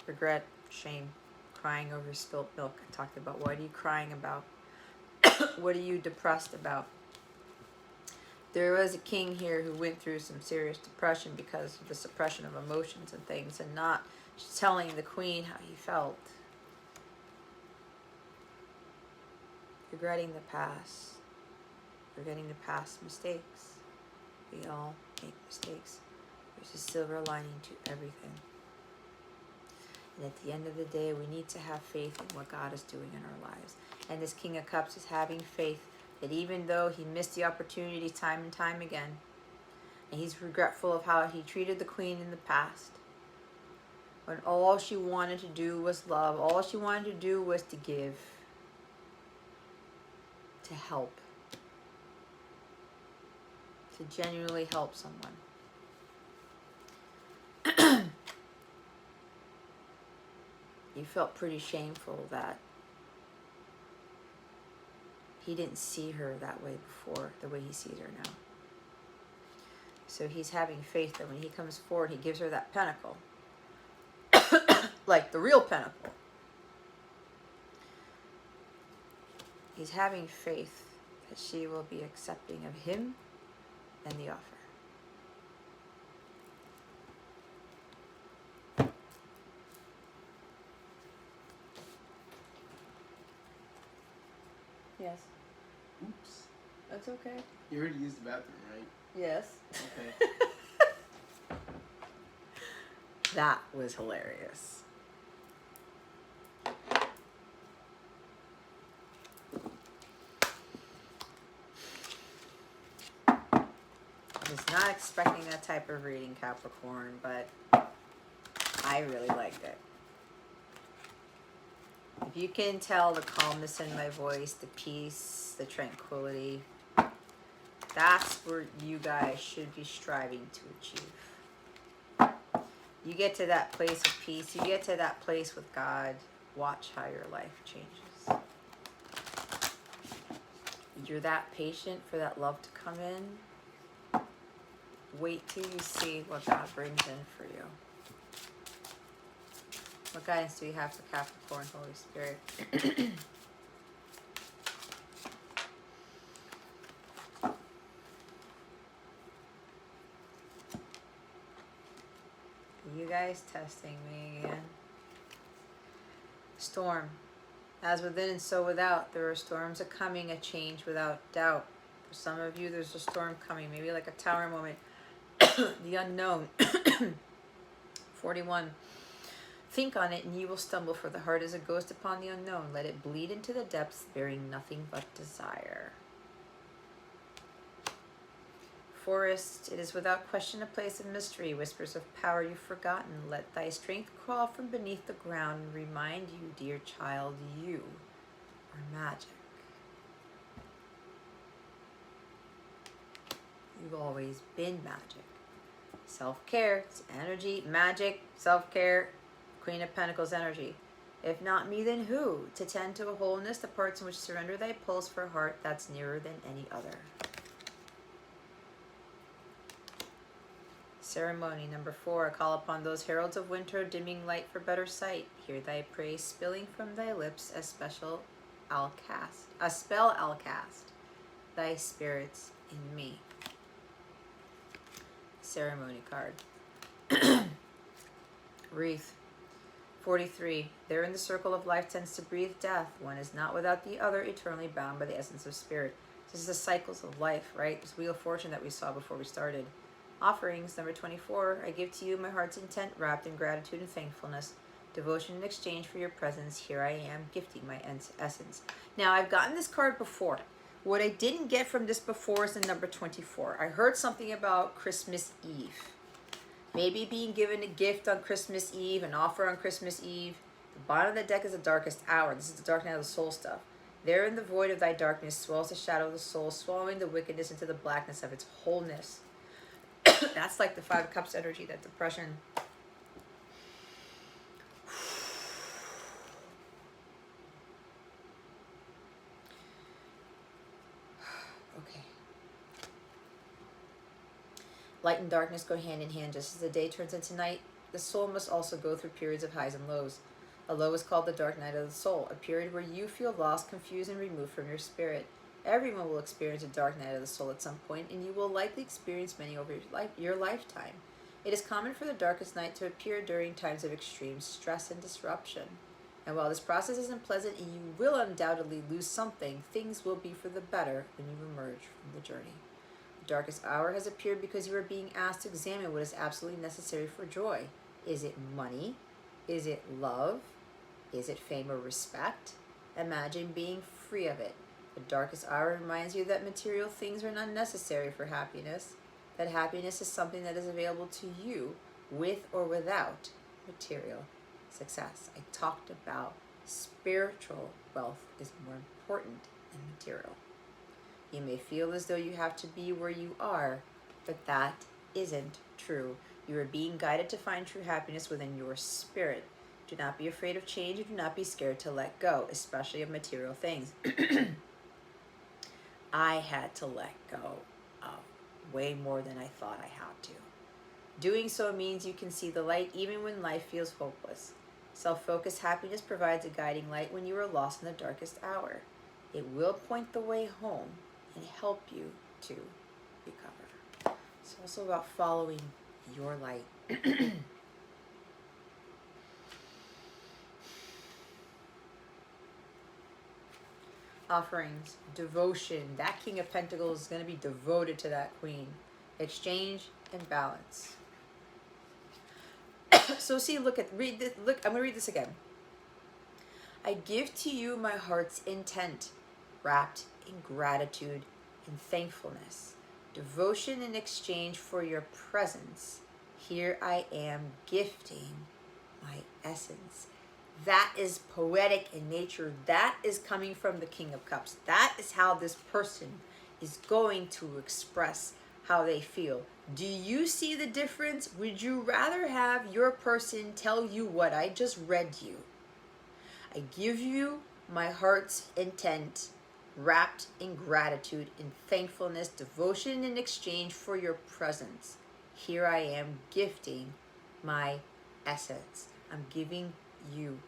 Regret, shame, crying over spilt milk. I talked about what are you crying about? What are you depressed about? There was a king here who went through some serious depression because of the suppression of emotions and things, and not telling the queen how he felt. Regretting the past. Forgetting the past mistakes. We all make mistakes. There's a silver lining to everything. And at the end of the day, we need to have faith in what God is doing in our lives. And this King of Cups is having faith that even though he missed the opportunity time and time again, and he's regretful of how he treated the queen in the past, when all she wanted to do was love, all she wanted to do was to give, to help, to genuinely help someone. You felt pretty shameful that he didn't see her that way before, the way he sees her now. So he's having faith that when he comes forward, he gives her that pentacle. Like the real pentacle. He's having faith that she will be accepting of him and the offer. Yes. Oops. That's okay. You already used the bathroom, right? Yes. Okay. That was hilarious. I was not expecting that type of reading, Capricorn, but I really liked it. If you can tell the calmness in my voice, the peace, the tranquility, that's where you guys should be striving to achieve. You get to that place of peace, you get to that place with God, watch how your life changes. You're that patient for that love to come in. Wait till you see what God brings in for you. What guidance do you have for Capricorn, Holy Spirit? You guys testing me again. Storm. As within and so without, there are storms coming, a change without doubt. For some of you, there's a storm coming, maybe like a tower moment. The unknown. 41. Think on it and you will stumble, for the heart is a ghost upon the unknown. Let it bleed into the depths, bearing nothing but desire. Forest, it is without question a place of mystery. Whispers of power you've forgotten. Let thy strength crawl from beneath the ground and remind you, dear child, you are magic. You've always been magic. Self-care, it's energy, magic, self-care, Queen of Pentacles energy. If not me, then who? To tend to a wholeness, the parts in which surrender thy pulse for a heart that's nearer than any other. Ceremony number 4. I call upon those heralds of winter, dimming light for better sight. Hear thy praise spilling from thy lips, a spell I'll cast. Thy spirits in me. Ceremony card. Wreath. 43. There in the circle of life tends to breathe death. One is not without the other, eternally bound by the essence of spirit. This is the cycles of life, right? This Wheel of Fortune that we saw before we started. Offerings, number 24. I give to you my heart's intent, wrapped in gratitude and thankfulness. Devotion in exchange for your presence. Here I am, gifting my essence. Now, I've gotten this card before. What I didn't get from this before is the number 24. I heard something about Christmas Eve. Maybe being given a gift on Christmas Eve, an offer on Christmas Eve. The bottom of the deck is the darkest hour. This is the dark night of the soul stuff. There in the void of thy darkness swells the shadow of the soul, swallowing the wickedness into the blackness of its wholeness. That's like the 5 of Cups energy, that depression. Okay. Light and darkness go hand in hand. Just as the day turns into night, the soul must also go through periods of highs and lows. A low is called the dark night of the soul, a period where you feel lost, confused, and removed from your spirit. Everyone will experience a dark night of the soul at some point, and you will likely experience many over your lifetime. It is common for the darkest night to appear during times of extreme stress and disruption. And while this process isn't pleasant and you will undoubtedly lose something, things will be for the better when you emerge from the journey. The darkest hour has appeared because you are being asked to examine what is absolutely necessary for joy. Is it money? Is it love? Is it fame or respect? Imagine being free of it. The darkest hour reminds you that material things are not necessary for happiness, that happiness is something that is available to you with or without material success. I talked about spiritual wealth is more important than material. You may feel as though you have to be where you are, but that isn't true. You are being guided to find true happiness within your spirit. Do not be afraid of change and do not be scared to let go, especially of material things. I had to let go of way more than I thought I had to. Doing so means you can see the light even when life feels hopeless. Self-focused happiness provides a guiding light when you are lost in the darkest hour. It will point the way home and help you to recover. It's also about following your light. Offerings, devotion. That King of Pentacles is going to be devoted to that Queen. Exchange and balance. So see, read this. Look, I'm going to read this again. I give to you my heart's intent, wrapped in gratitude and thankfulness. Devotion in exchange for your presence. Here I am gifting my essence. That is poetic in nature. That is coming from the King of Cups. That is how this person is going to express how they feel. Do you see the difference? Would you rather have your person tell you what I just read you? I give you my heart's intent, wrapped in gratitude and thankfulness, devotion in exchange for your presence. Here I am gifting my essence. I'm gifting you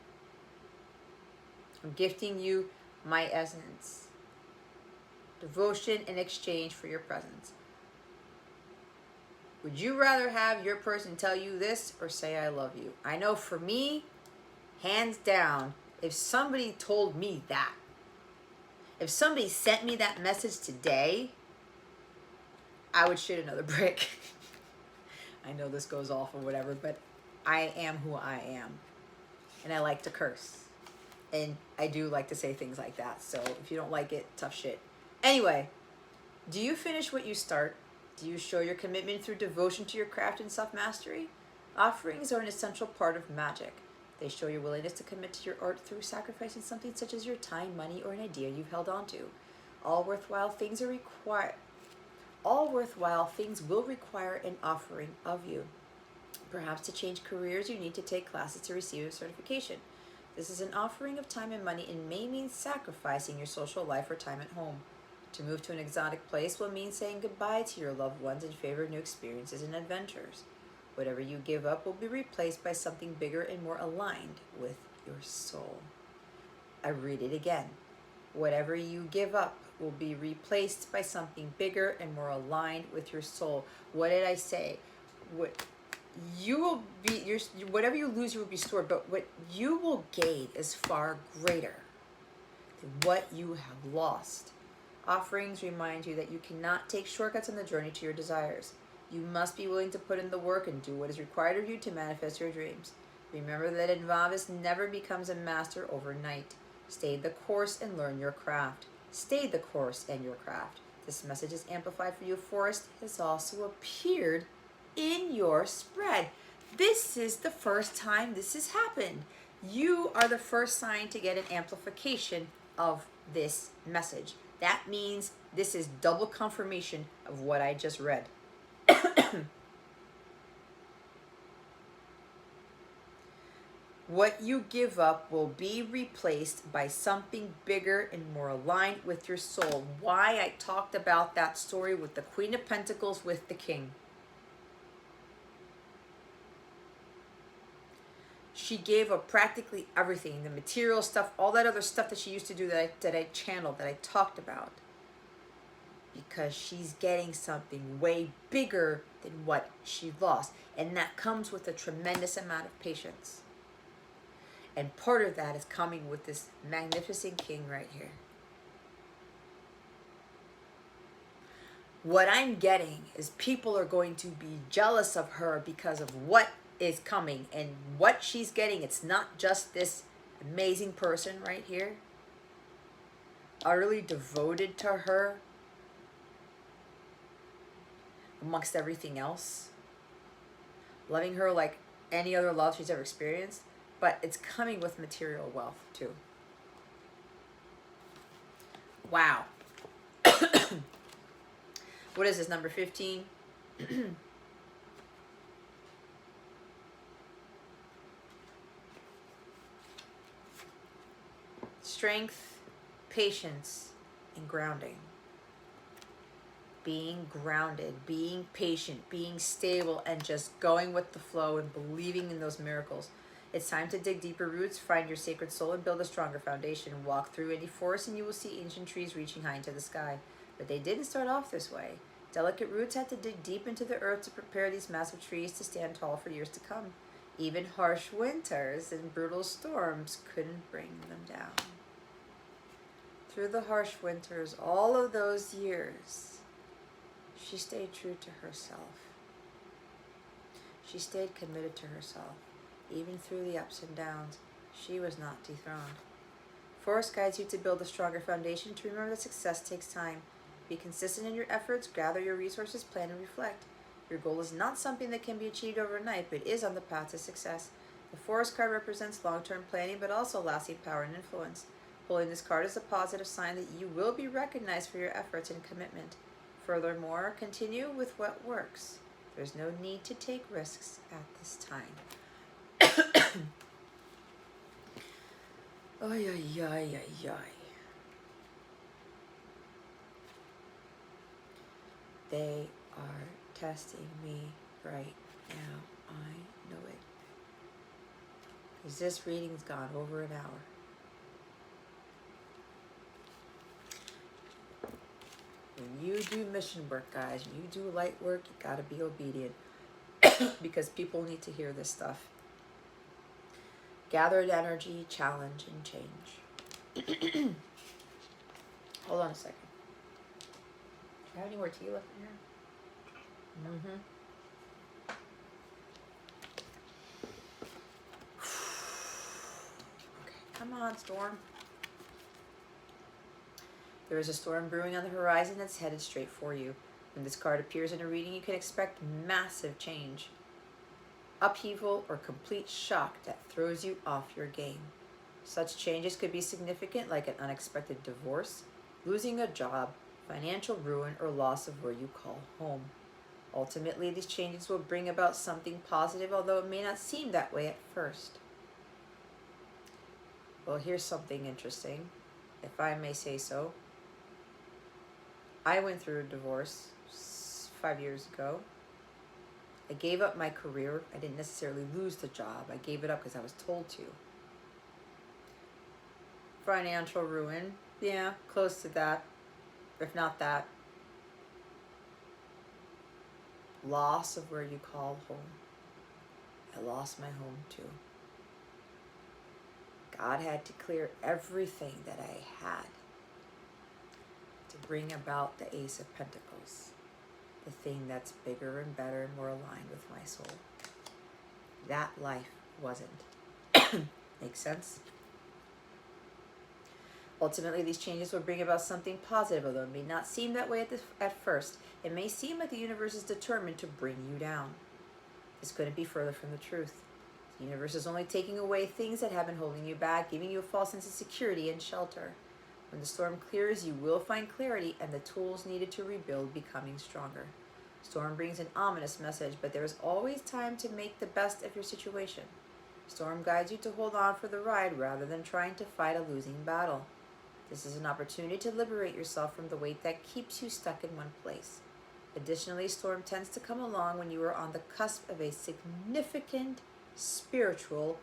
my essence. Devotion in exchange for your presence. Would you rather have your person tell you this or say I love you? I know for me, hands down, if somebody told me that, if somebody sent me that message today, I would shit another brick. I know this goes off or whatever, but I am who I am. And I like to curse. And I do like to say things like that. So if you don't like it, tough shit. Anyway, do you finish what you start? Do you show your commitment through devotion to your craft and self-mastery? Offerings are an essential part of magic. They show your willingness to commit to your art through sacrificing something such as your time, money, or an idea you've held on to. All worthwhile things will require an offering of you. Perhaps to change careers, you need to take classes to receive a certification. This is an offering of time and money and may mean sacrificing your social life or time at home. To move to an exotic place will mean saying goodbye to your loved ones in favor of new experiences and adventures. Whatever you give up will be replaced by something bigger and more aligned with your soul. I read it again. Whatever you give up will be replaced by something bigger and more aligned with your soul. What did I say? Whatever you lose, you will be stored, but what you will gain is far greater than what you have lost. Offerings remind you that you cannot take shortcuts on the journey to your desires. You must be willing to put in the work and do what is required of you to manifest your dreams. Remember that a novice never becomes a master overnight. Stay the course and learn your craft. Stay the course and your craft. This message is amplified for you. Forest has also appeared in your spread. This is the first time this has happened. You are the first sign to get an amplification of this message. That means this is double confirmation of what I just read. What you give up will be replaced by something bigger and more aligned with your soul. Why I talked about that story with the Queen of Pentacles with the King. She gave up practically everything, the material stuff, all that other stuff that she used to do that I channeled, that I talked about. Because she's getting something way bigger than what she lost. And that comes with a tremendous amount of patience. And part of that is coming with this magnificent king right here. What I'm getting is people are going to be jealous of her because of what is coming and what she's getting. It's not just this amazing person right here, utterly devoted to her amongst everything else, loving her like any other love she's ever experienced, but it's coming with material wealth too. Wow. What is this, number 15? Strength, patience, and grounding. Being grounded, being patient, being stable, and just going with the flow and believing in those miracles. It's time to dig deeper roots, find your sacred soul, and build a stronger foundation. Walk through any forest and you will see ancient trees reaching high into the sky. But they didn't start off this way. Delicate roots had to dig deep into the earth to prepare these massive trees to stand tall for years to come. Even harsh winters and brutal storms couldn't bring them down. Through the harsh winters, all of those years, she stayed true to herself. She stayed committed to herself. Even through the ups and downs, she was not dethroned. Forest guides you to build a stronger foundation, to remember that success takes time. Be consistent in your efforts, gather your resources, plan and reflect. Your goal is not something that can be achieved overnight, but is on the path to success. The Forest card represents long-term planning, but also lasting power and influence. Pulling this card is a positive sign that you will be recognized for your efforts and commitment. Furthermore, continue with what works. There's no need to take risks at this time. Ay, ay, ay, ay, ay. They are testing me right now. I know it. Because this reading's gone over an hour. When you do mission work, guys, when you do light work, you gotta be obedient. Because people need to hear this stuff. Gathered energy, challenge, and change. Hold on a second. Do you have any more tea left in here? Mm-hmm. Okay, come on, storm. There is a storm brewing on the horizon that's headed straight for you. When this card appears in a reading, you can expect massive change, upheaval, or complete shock that throws you off your game. Such changes could be significant, like an unexpected divorce, losing a job, financial ruin, or loss of where you call home. Ultimately, these changes will bring about something positive, although it may not seem that way at first. Well, here's something interesting, if I may say so. I went through a divorce 5 years ago. I gave up my career. I didn't necessarily lose the job. I gave it up because I was told to. Financial ruin. Yeah, close to that. If not that. Loss of where you call home. I lost my home too. God had to clear everything that I had to bring about the Ace of Pentacles, the thing that's bigger and better and more aligned with my soul. That life wasn't. Make sense? Ultimately, these changes will bring about something positive, although it may not seem that way at first. It may seem like the universe is determined to bring you down. This couldn't be further from the truth. The universe is only taking away things that have been holding you back, giving you a false sense of security and shelter. When the storm clears, you will find clarity and the tools needed to rebuild becoming stronger. Storm brings an ominous message, but there is always time to make the best of your situation. Storm guides you to hold on for the ride rather than trying to fight a losing battle. This is an opportunity to liberate yourself from the weight that keeps you stuck in one place. Additionally, storm tends to come along when you are on the cusp of a significant spiritual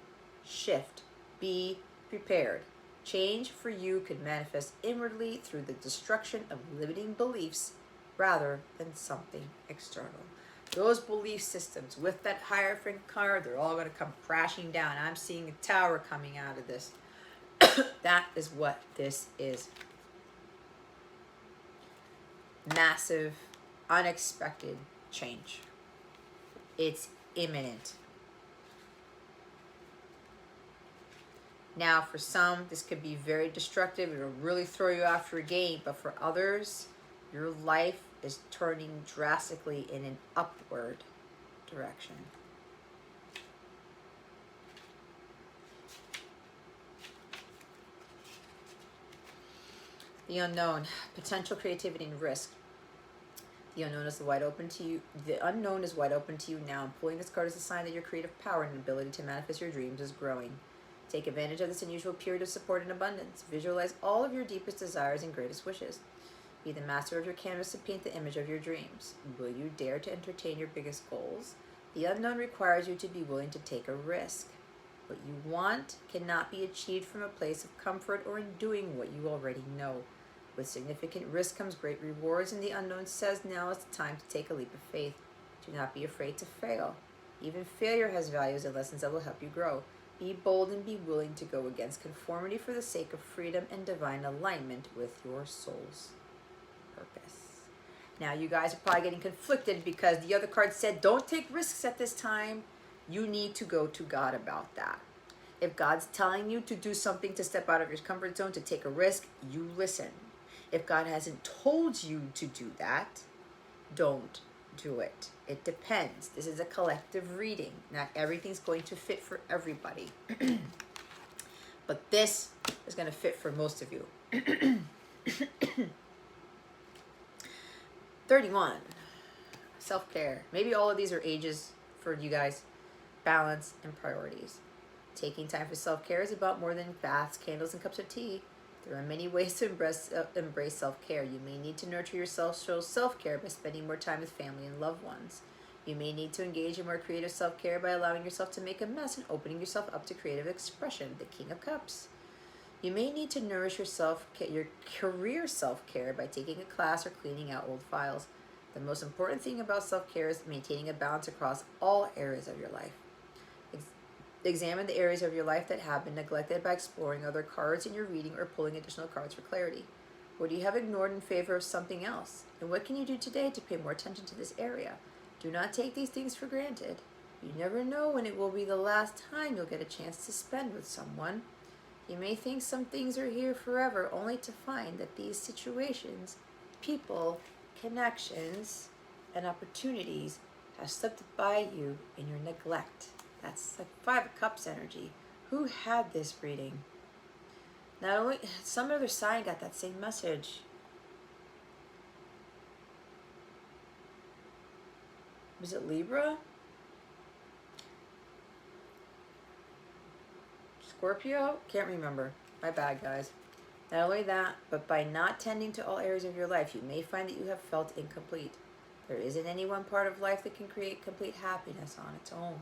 shift. Be prepared. Change for you could manifest inwardly through the destruction of limiting beliefs rather than something external. Those belief systems with that Hierophant card, they're all going to come crashing down. I'm seeing a tower coming out of this. That is what this is. Massive, unexpected change. It's imminent. Now, for some, this could be very destructive. It'll really throw you off your game. But for others, your life is turning drastically in an upward direction. The unknown, potential creativity and risk. The unknown is wide open to you. The unknown is wide open to you now. And pulling this card is a sign that your creative power and ability to manifest your dreams is growing. Take advantage of this unusual period of support and abundance. Visualize all of your deepest desires and greatest wishes. Be the master of your canvas to paint the image of your dreams. Will you dare to entertain your biggest goals? The unknown requires you to be willing to take a risk. What you want cannot be achieved from a place of comfort or in doing what you already know. With significant risk comes great rewards, and the unknown says now is the time to take a leap of faith. Do not be afraid to fail. Even failure has values and lessons that will help you grow. Be bold and be willing to go against conformity for the sake of freedom and divine alignment with your soul's purpose. Now, you guys are probably getting conflicted because the other card said, don't take risks at this time. You need to go to God about that. If God's telling you to do something, to step out of your comfort zone, to take a risk, you listen. If God hasn't told you to do that, don't do it. It depends. This is a collective reading. Not everything's going to fit for everybody. But this is going to fit for most of you. 31. Self-care. Maybe all of these are ages for you guys. Balance and priorities. Taking time for self-care is about more than baths, candles, and cups of tea. There are many ways to embrace self-care. You may need to nurture yourself, show self-care by spending more time with family and loved ones. You may need to engage in more creative self-care by allowing yourself to make a mess and opening yourself up to creative expression, the King of Cups. You may need to nourish your career self-care by taking a class or cleaning out old files. The most important thing about self-care is maintaining a balance across all areas of your life. Examine the areas of your life that have been neglected by exploring other cards in your reading or pulling additional cards for clarity. What do you have ignored in favor of something else? And what can you do today to pay more attention to this area? Do not take these things for granted. You never know when it will be the last time you'll get a chance to spend with someone. You may think some things are here forever, only to find that these situations, people, connections, and opportunities have slipped by you in your neglect. That's like 5 of Cups energy. Who had this reading? Not only, some other sign got that same message. Was it Libra? Scorpio? Can't remember. My bad, guys. Not only that, but by not tending to all areas of your life, you may find that you have felt incomplete. There isn't any one part of life that can create complete happiness on its own.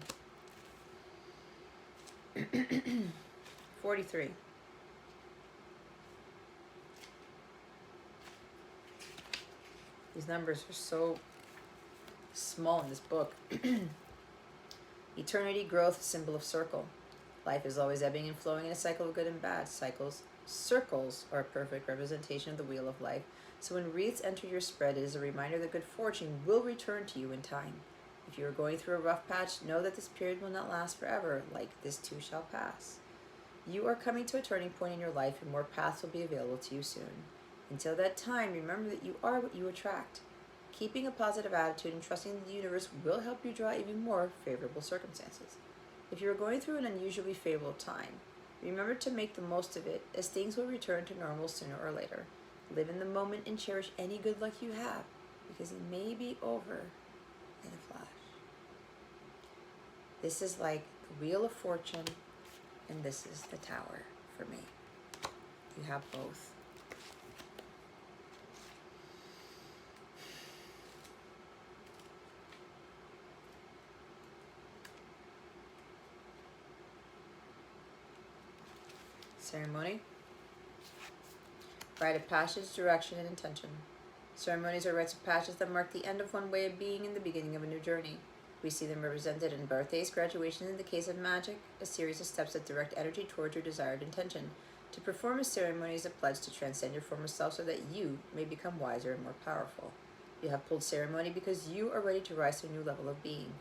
43. These numbers are so small in this book. Eternity, growth, symbol of circle. Life is always ebbing and flowing in a cycle of good and bad. Circles are a perfect representation of the wheel of life. So when wreaths enter your spread, it is a reminder that good fortune will return to you in time. If you are going through a rough patch, know that this period will not last forever, like this too shall pass. You are coming to a turning point in your life, and more paths will be available to you soon. Until that time, remember that you are what you attract. Keeping a positive attitude and trusting in the universe will help you draw even more favorable circumstances. If you are going through an unusually favorable time, remember to make the most of it, as things will return to normal sooner or later. Live in the moment and cherish any good luck you have, because it may be over in a flash. This is like the Wheel of Fortune, and this is the Tower for me. You have both. Ceremony. Rite of passage, direction, and intention. Ceremonies are rites of passage that mark the end of one way of being and the beginning of a new journey. We see them represented in birthdays, graduations, in the case of magic, a series of steps that direct energy towards your desired intention. To perform a ceremony is a pledge to transcend your former self so that you may become wiser and more powerful. You have pulled ceremony because you are ready to rise to a new level of being.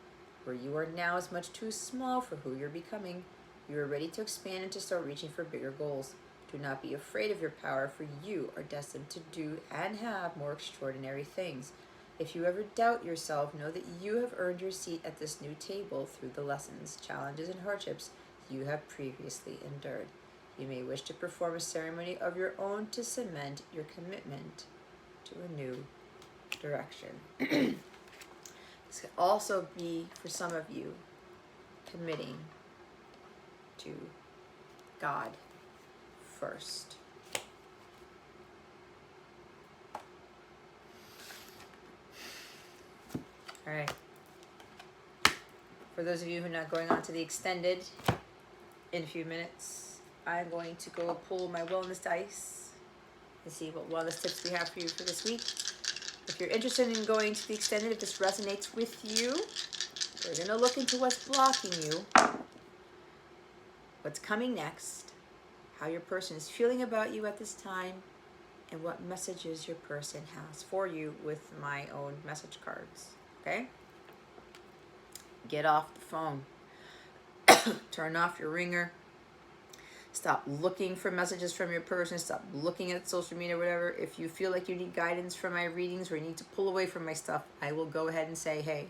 Where you are now is much too small for who you're becoming. You are ready to expand and to start reaching for bigger goals. Do not be afraid of your power, for you are destined to do and have more extraordinary things. If you ever doubt yourself, know that you have earned your seat at this new table through the lessons, challenges, and hardships you have previously endured. You may wish to perform a ceremony of your own to cement your commitment to a new direction. This could also be, for some of you, committing to God first. All right. For those of you who are not going on to the extended, in a few minutes, I'm going to go pull my wellness dice and see what wellness tips we have for you for this week. If you're interested in going to the extended, if this resonates with you, we're going to look into what's blocking you, what's coming next, how your person is feeling about you at this time, and what messages your person has for you with my own message cards. Okay? Get off the phone. Turn off your ringer. Stop looking for messages from your person. Stop looking at social media or whatever. If you feel like you need guidance from my readings or you need to pull away from my stuff, I will go ahead and say, hey,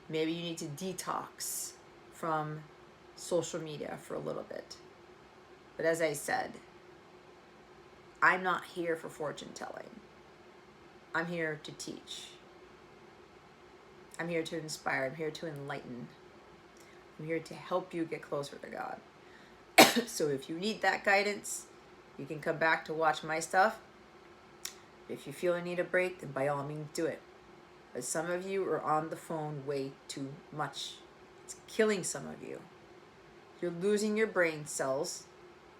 maybe you need to detox from social media for a little bit. But as I said, I'm not here for fortune telling. I'm here to teach. I'm here to inspire. I'm here to enlighten. I'm here to help you get closer to God. So if you need that guidance, You can come back to watch my stuff. If you feel you need a break, then by all means do it. But some of you are on the phone way too much. It's killing some of you. You're losing your brain cells.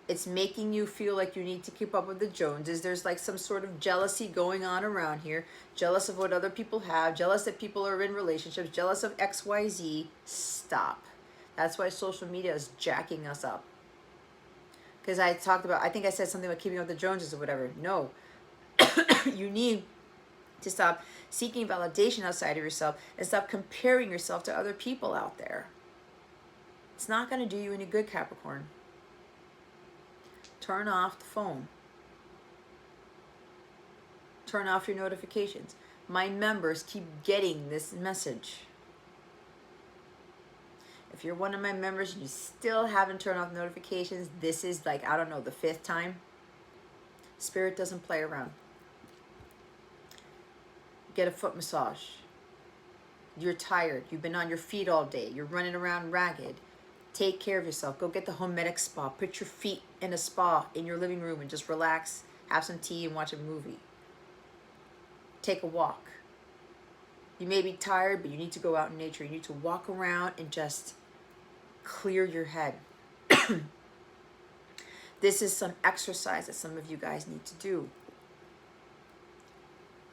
It's making you feel like you need to keep up with the Joneses. There's like some sort of jealousy going on around here. Jealous of what other people have. Jealous that people are in relationships. Jealous of XYZ. Stop. That's why social media is jacking us up. Because I talked about, I think I said something about keeping up with the Joneses or whatever. No. You need to stop seeking validation outside of yourself and stop comparing yourself to other people out there. It's not going to do you any good, Capricorn. Turn off the phone. Turn off your notifications. My members keep getting this message. If you're one of my members and you still haven't turned off notifications, this is like, I don't know, the 5th time. Spirit doesn't play around. Get a foot massage. You're tired. You've been on your feet all day. You're running around ragged. Take care of yourself. Go get the Homedic spa. Put your feet in a spa in your living room and just relax. Have some tea and watch a movie. Take a walk. You may be tired, but you need to go out in nature. You need to walk around and just clear your head. This is some exercise that some of you guys need to do.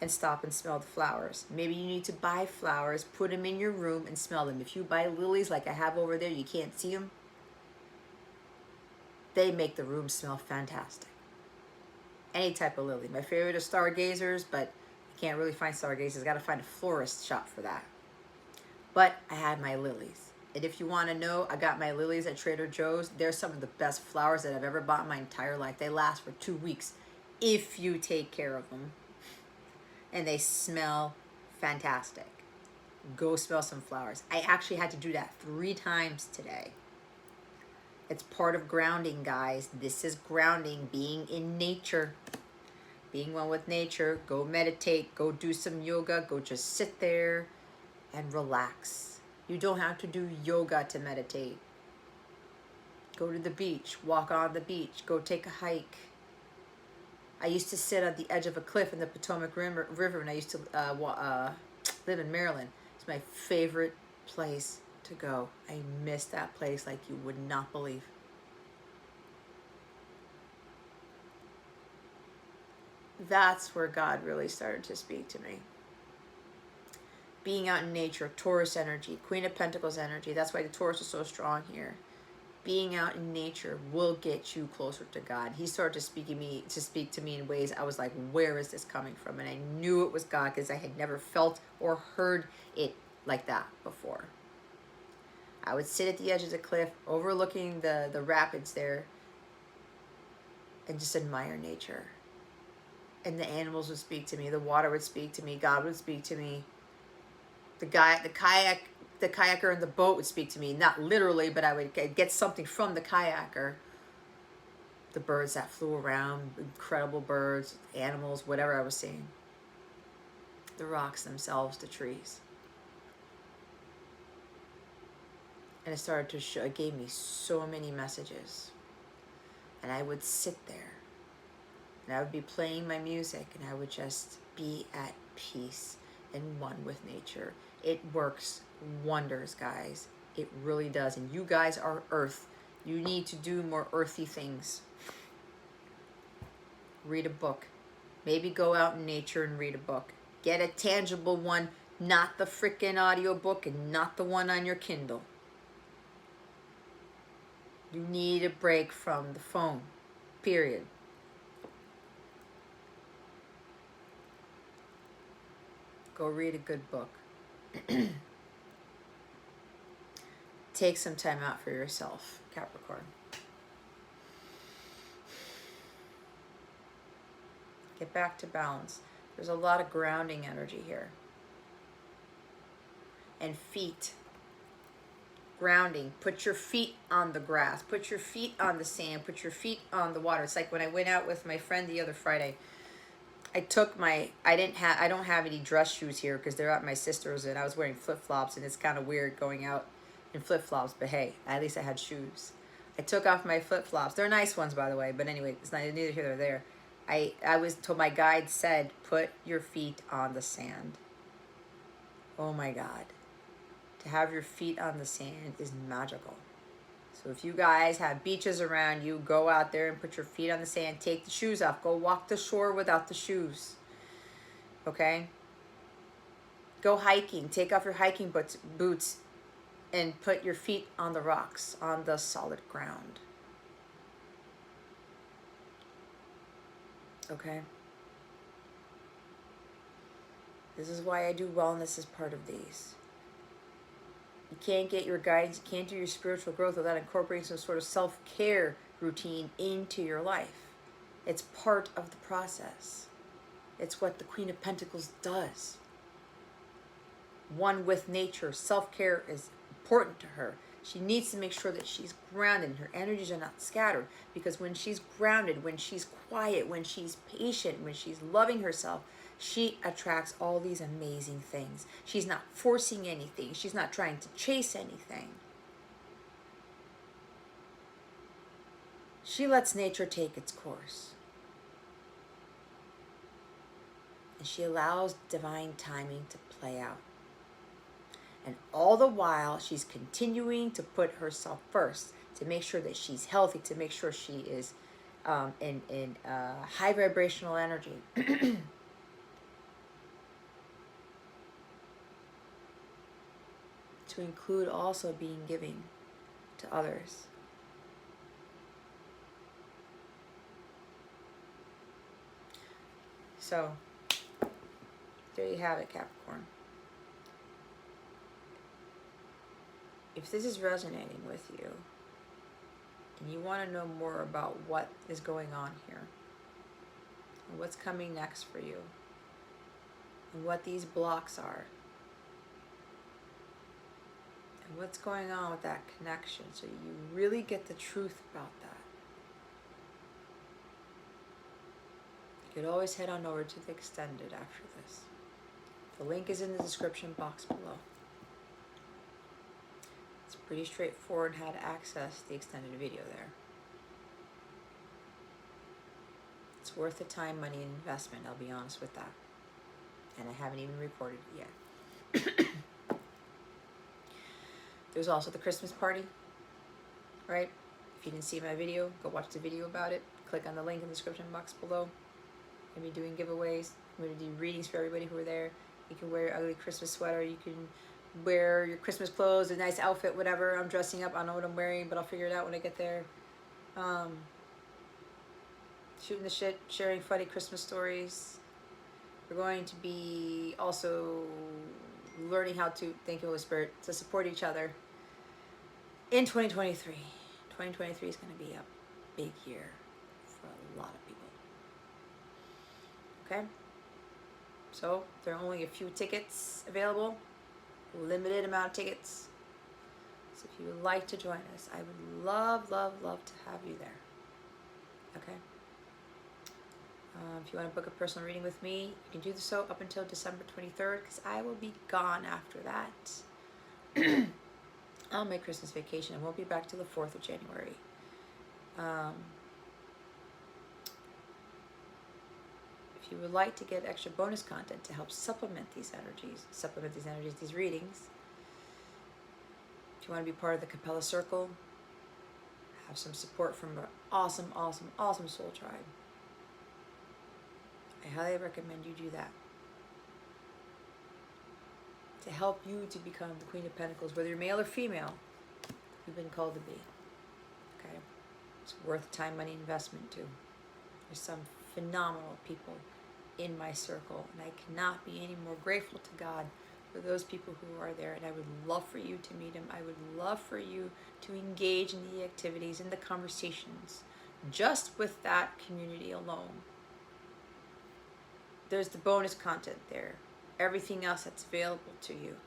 And stop and smell the flowers. Maybe you need to buy flowers, put them in your room and smell them. If you buy lilies like I have over there, you can't see them. They make the room smell fantastic. Any type of lily. My favorite is stargazers, but I can't really find stargazers. Got to find a florist shop for that. But I have my lilies. And if you want to know, I got my lilies at Trader Joe's. They're some of the best flowers that I've ever bought in my entire life. They last for 2 weeks if you take care of them. And they smell fantastic. Go smell some flowers. I actually had to do that 3 times today. It's part of grounding, guys. This is grounding, being in nature. Being one with nature. Go meditate. Go do some yoga. Go just sit there and relax. You don't have to do yoga to meditate. Go to the beach. Walk on the beach. Go take a hike. I used to sit on the edge of a cliff in the Potomac River when I used to live in Maryland. It's my favorite place to go. I miss that place like you would not believe. That's where God really started to speak to me. Being out in nature, Taurus energy, Queen of Pentacles energy. That's why the Taurus is so strong here. Being out in nature will get you closer to God. He started to speak to me in ways I was like, where is this coming from? And I knew it was God because I had never felt or heard it like that before. I would sit at the edge of the cliff overlooking the rapids there and just admire nature. And the animals would speak to me. The water would speak to me. God would speak to me. The kayaker in the boat would speak to me, not literally, but I would get something from the kayaker. The birds that flew around, incredible birds, animals, whatever I was seeing. The rocks themselves, the trees. And it started to show, it gave me so many messages. And I would sit there, and I would be playing my music, and I would just be at peace and one with nature. It works wonders, guys. It really does. And you guys are earth. You need to do more earthy things. Read a book. Maybe go out in nature and read a book. Get a tangible one, not the freaking audio book and not the one on your Kindle. You need a break from the phone. Period. Go read a good book. Take some time out for yourself, Capricorn. Get back to balance. There's a lot of grounding energy here. And feet. Grounding. Put your feet on the grass. Put your feet on the sand. Put your feet on the water. It's like when I went out with my friend the other Friday. I don't have any dress shoes here because they're at my sister's, and I was wearing flip-flops, and it's kind of weird going out in flip-flops, but hey, at least I had shoes. I took off my flip-flops. They're nice ones, by the way, but anyway, it's not neither here nor there. I was told, my guide said, put your feet on the sand. Oh my God. To have your feet on the sand is magical. So if you guys have beaches around you, go out there and put your feet on the sand. Take the shoes off. Go walk the shore without the shoes. Okay? Go hiking. Take off your hiking boots and put your feet on the rocks, on the solid ground. Okay? This is why I do wellness as part of these. You can't get your guidance, you can't do your spiritual growth without incorporating some sort of self-care routine into your life. It's part of the process. It's what the Queen of Pentacles does. One with nature. Self-care is important to her. She needs to make sure that she's grounded and her energies are not scattered, because when she's grounded, when she's quiet, when she's patient, when she's loving herself, she attracts all these amazing things. She's not forcing anything. She's not trying to chase anything. She lets nature take its course. And she allows divine timing to play out. And all the while, she's continuing to put herself first, to make sure that she's healthy, to make sure she is in high vibrational energy. To include also being giving to others. So, there you have it, Capricorn. If this is resonating with you, and you want to know more about what is going on here, and what's coming next for you, and what these blocks are, and what's going on with that connection, so you really get the truth about that, you could always head on over to the extended after this. The link is in the description box below. It's pretty straightforward how to access the extended video there. It's worth the time, money, and investment, I'll be honest with that. And I haven't even recorded it yet. There's also the Christmas party, right? If you didn't see my video, go watch the video about it. Click on the link in the description box below. I'm going to be doing giveaways. I'm going to do readings for everybody who are there. You can wear your ugly Christmas sweater. You can wear your Christmas clothes, a nice outfit, whatever. I'm dressing up. I don't know what I'm wearing, but I'll figure it out when I get there. Shooting the shit, sharing funny Christmas stories. We're going to be also learning how to, thank you Holy Spirit, to support each other in 2023. 2023 is going to be a big year for a lot of people. Okay? So, there are only a few tickets available. Limited amount of tickets. So if you would like to join us, I would love, love, love to have you there. Okay? If you want to book a personal reading with me, you can do so up until December 23rd, because I will be gone after that. On my Christmas vacation. I won't be back till the 4th of January. If you would like to get extra bonus content to help supplement these energies, these readings, if you want to be part of the Capella Circle, have some support from an awesome, awesome, awesome soul tribe, I highly recommend you do that. To help you to become the Queen of Pentacles, whether you're male or female, you've been called to be. Okay? It's worth time, money, investment too. There's some phenomenal people in my circle, and I cannot be any more grateful to God for those people who are there, and I would love for you to meet them. I would love for you to engage in the activities and the conversations just with that community alone. There's the bonus content there. Everything else that's available to you.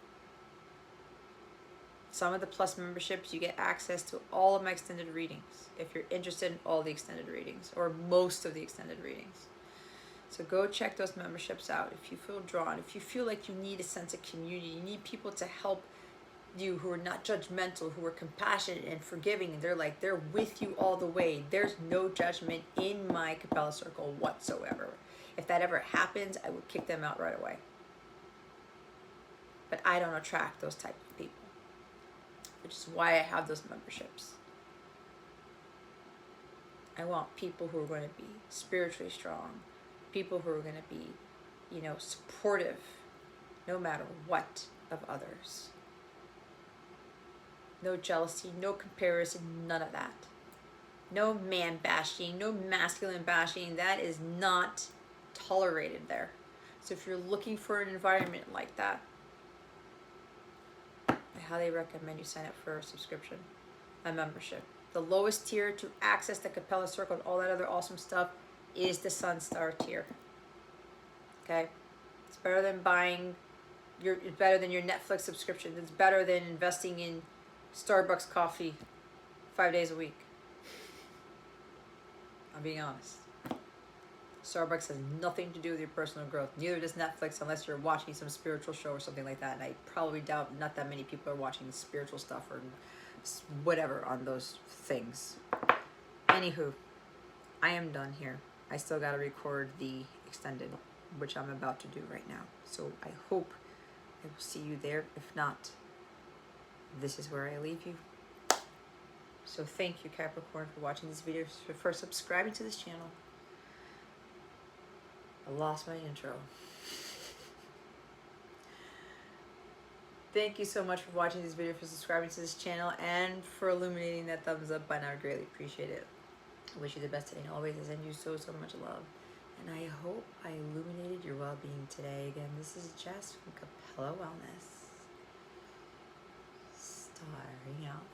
Some of the Plus memberships, you get access to all of my extended readings if you're interested in all the extended readings, or most of the extended readings. So go check those memberships out if you feel drawn, if you feel like you need a sense of community, you need people to help you who are not judgmental, who are compassionate and forgiving, and they're with you all the way. There's no judgment in my Capella circle whatsoever. If that ever happens, I would kick them out right away. But I don't attract those type of people, which is why I have those memberships. I want people who are going to be spiritually strong, people who are going to be, you know, supportive, no matter what, of others. No jealousy, no comparison, none of that. No man bashing, no masculine bashing. That is not tolerated there. So if you're looking for an environment like that, I highly recommend you sign up for a subscription, a membership. The lowest tier to access the Capella Circle and all that other awesome stuff is the Sun Star tier. Okay? It's better than buying it's better than your Netflix subscription. It's better than investing in Starbucks coffee 5 days a week. I'm being honest. Starbucks has nothing to do with your personal growth. Neither does Netflix, unless you're watching some spiritual show or something like that. And I probably doubt not that many people are watching spiritual stuff or whatever on those things. Anywho, I am done here. I still got to record the extended, which I'm about to do right now. So I hope I will see you there. If not, this is where I leave you. So thank you, Capricorn, for watching this video, for subscribing to this channel. I lost my intro. Thank you so much for watching this video, for subscribing to this channel, and for illuminating that thumbs up button. I would greatly appreciate it. I wish you the best today and always. I send you so much love. And I hope I illuminated your well-being today. Again, this is Jess from Capella Wellness. Starring out.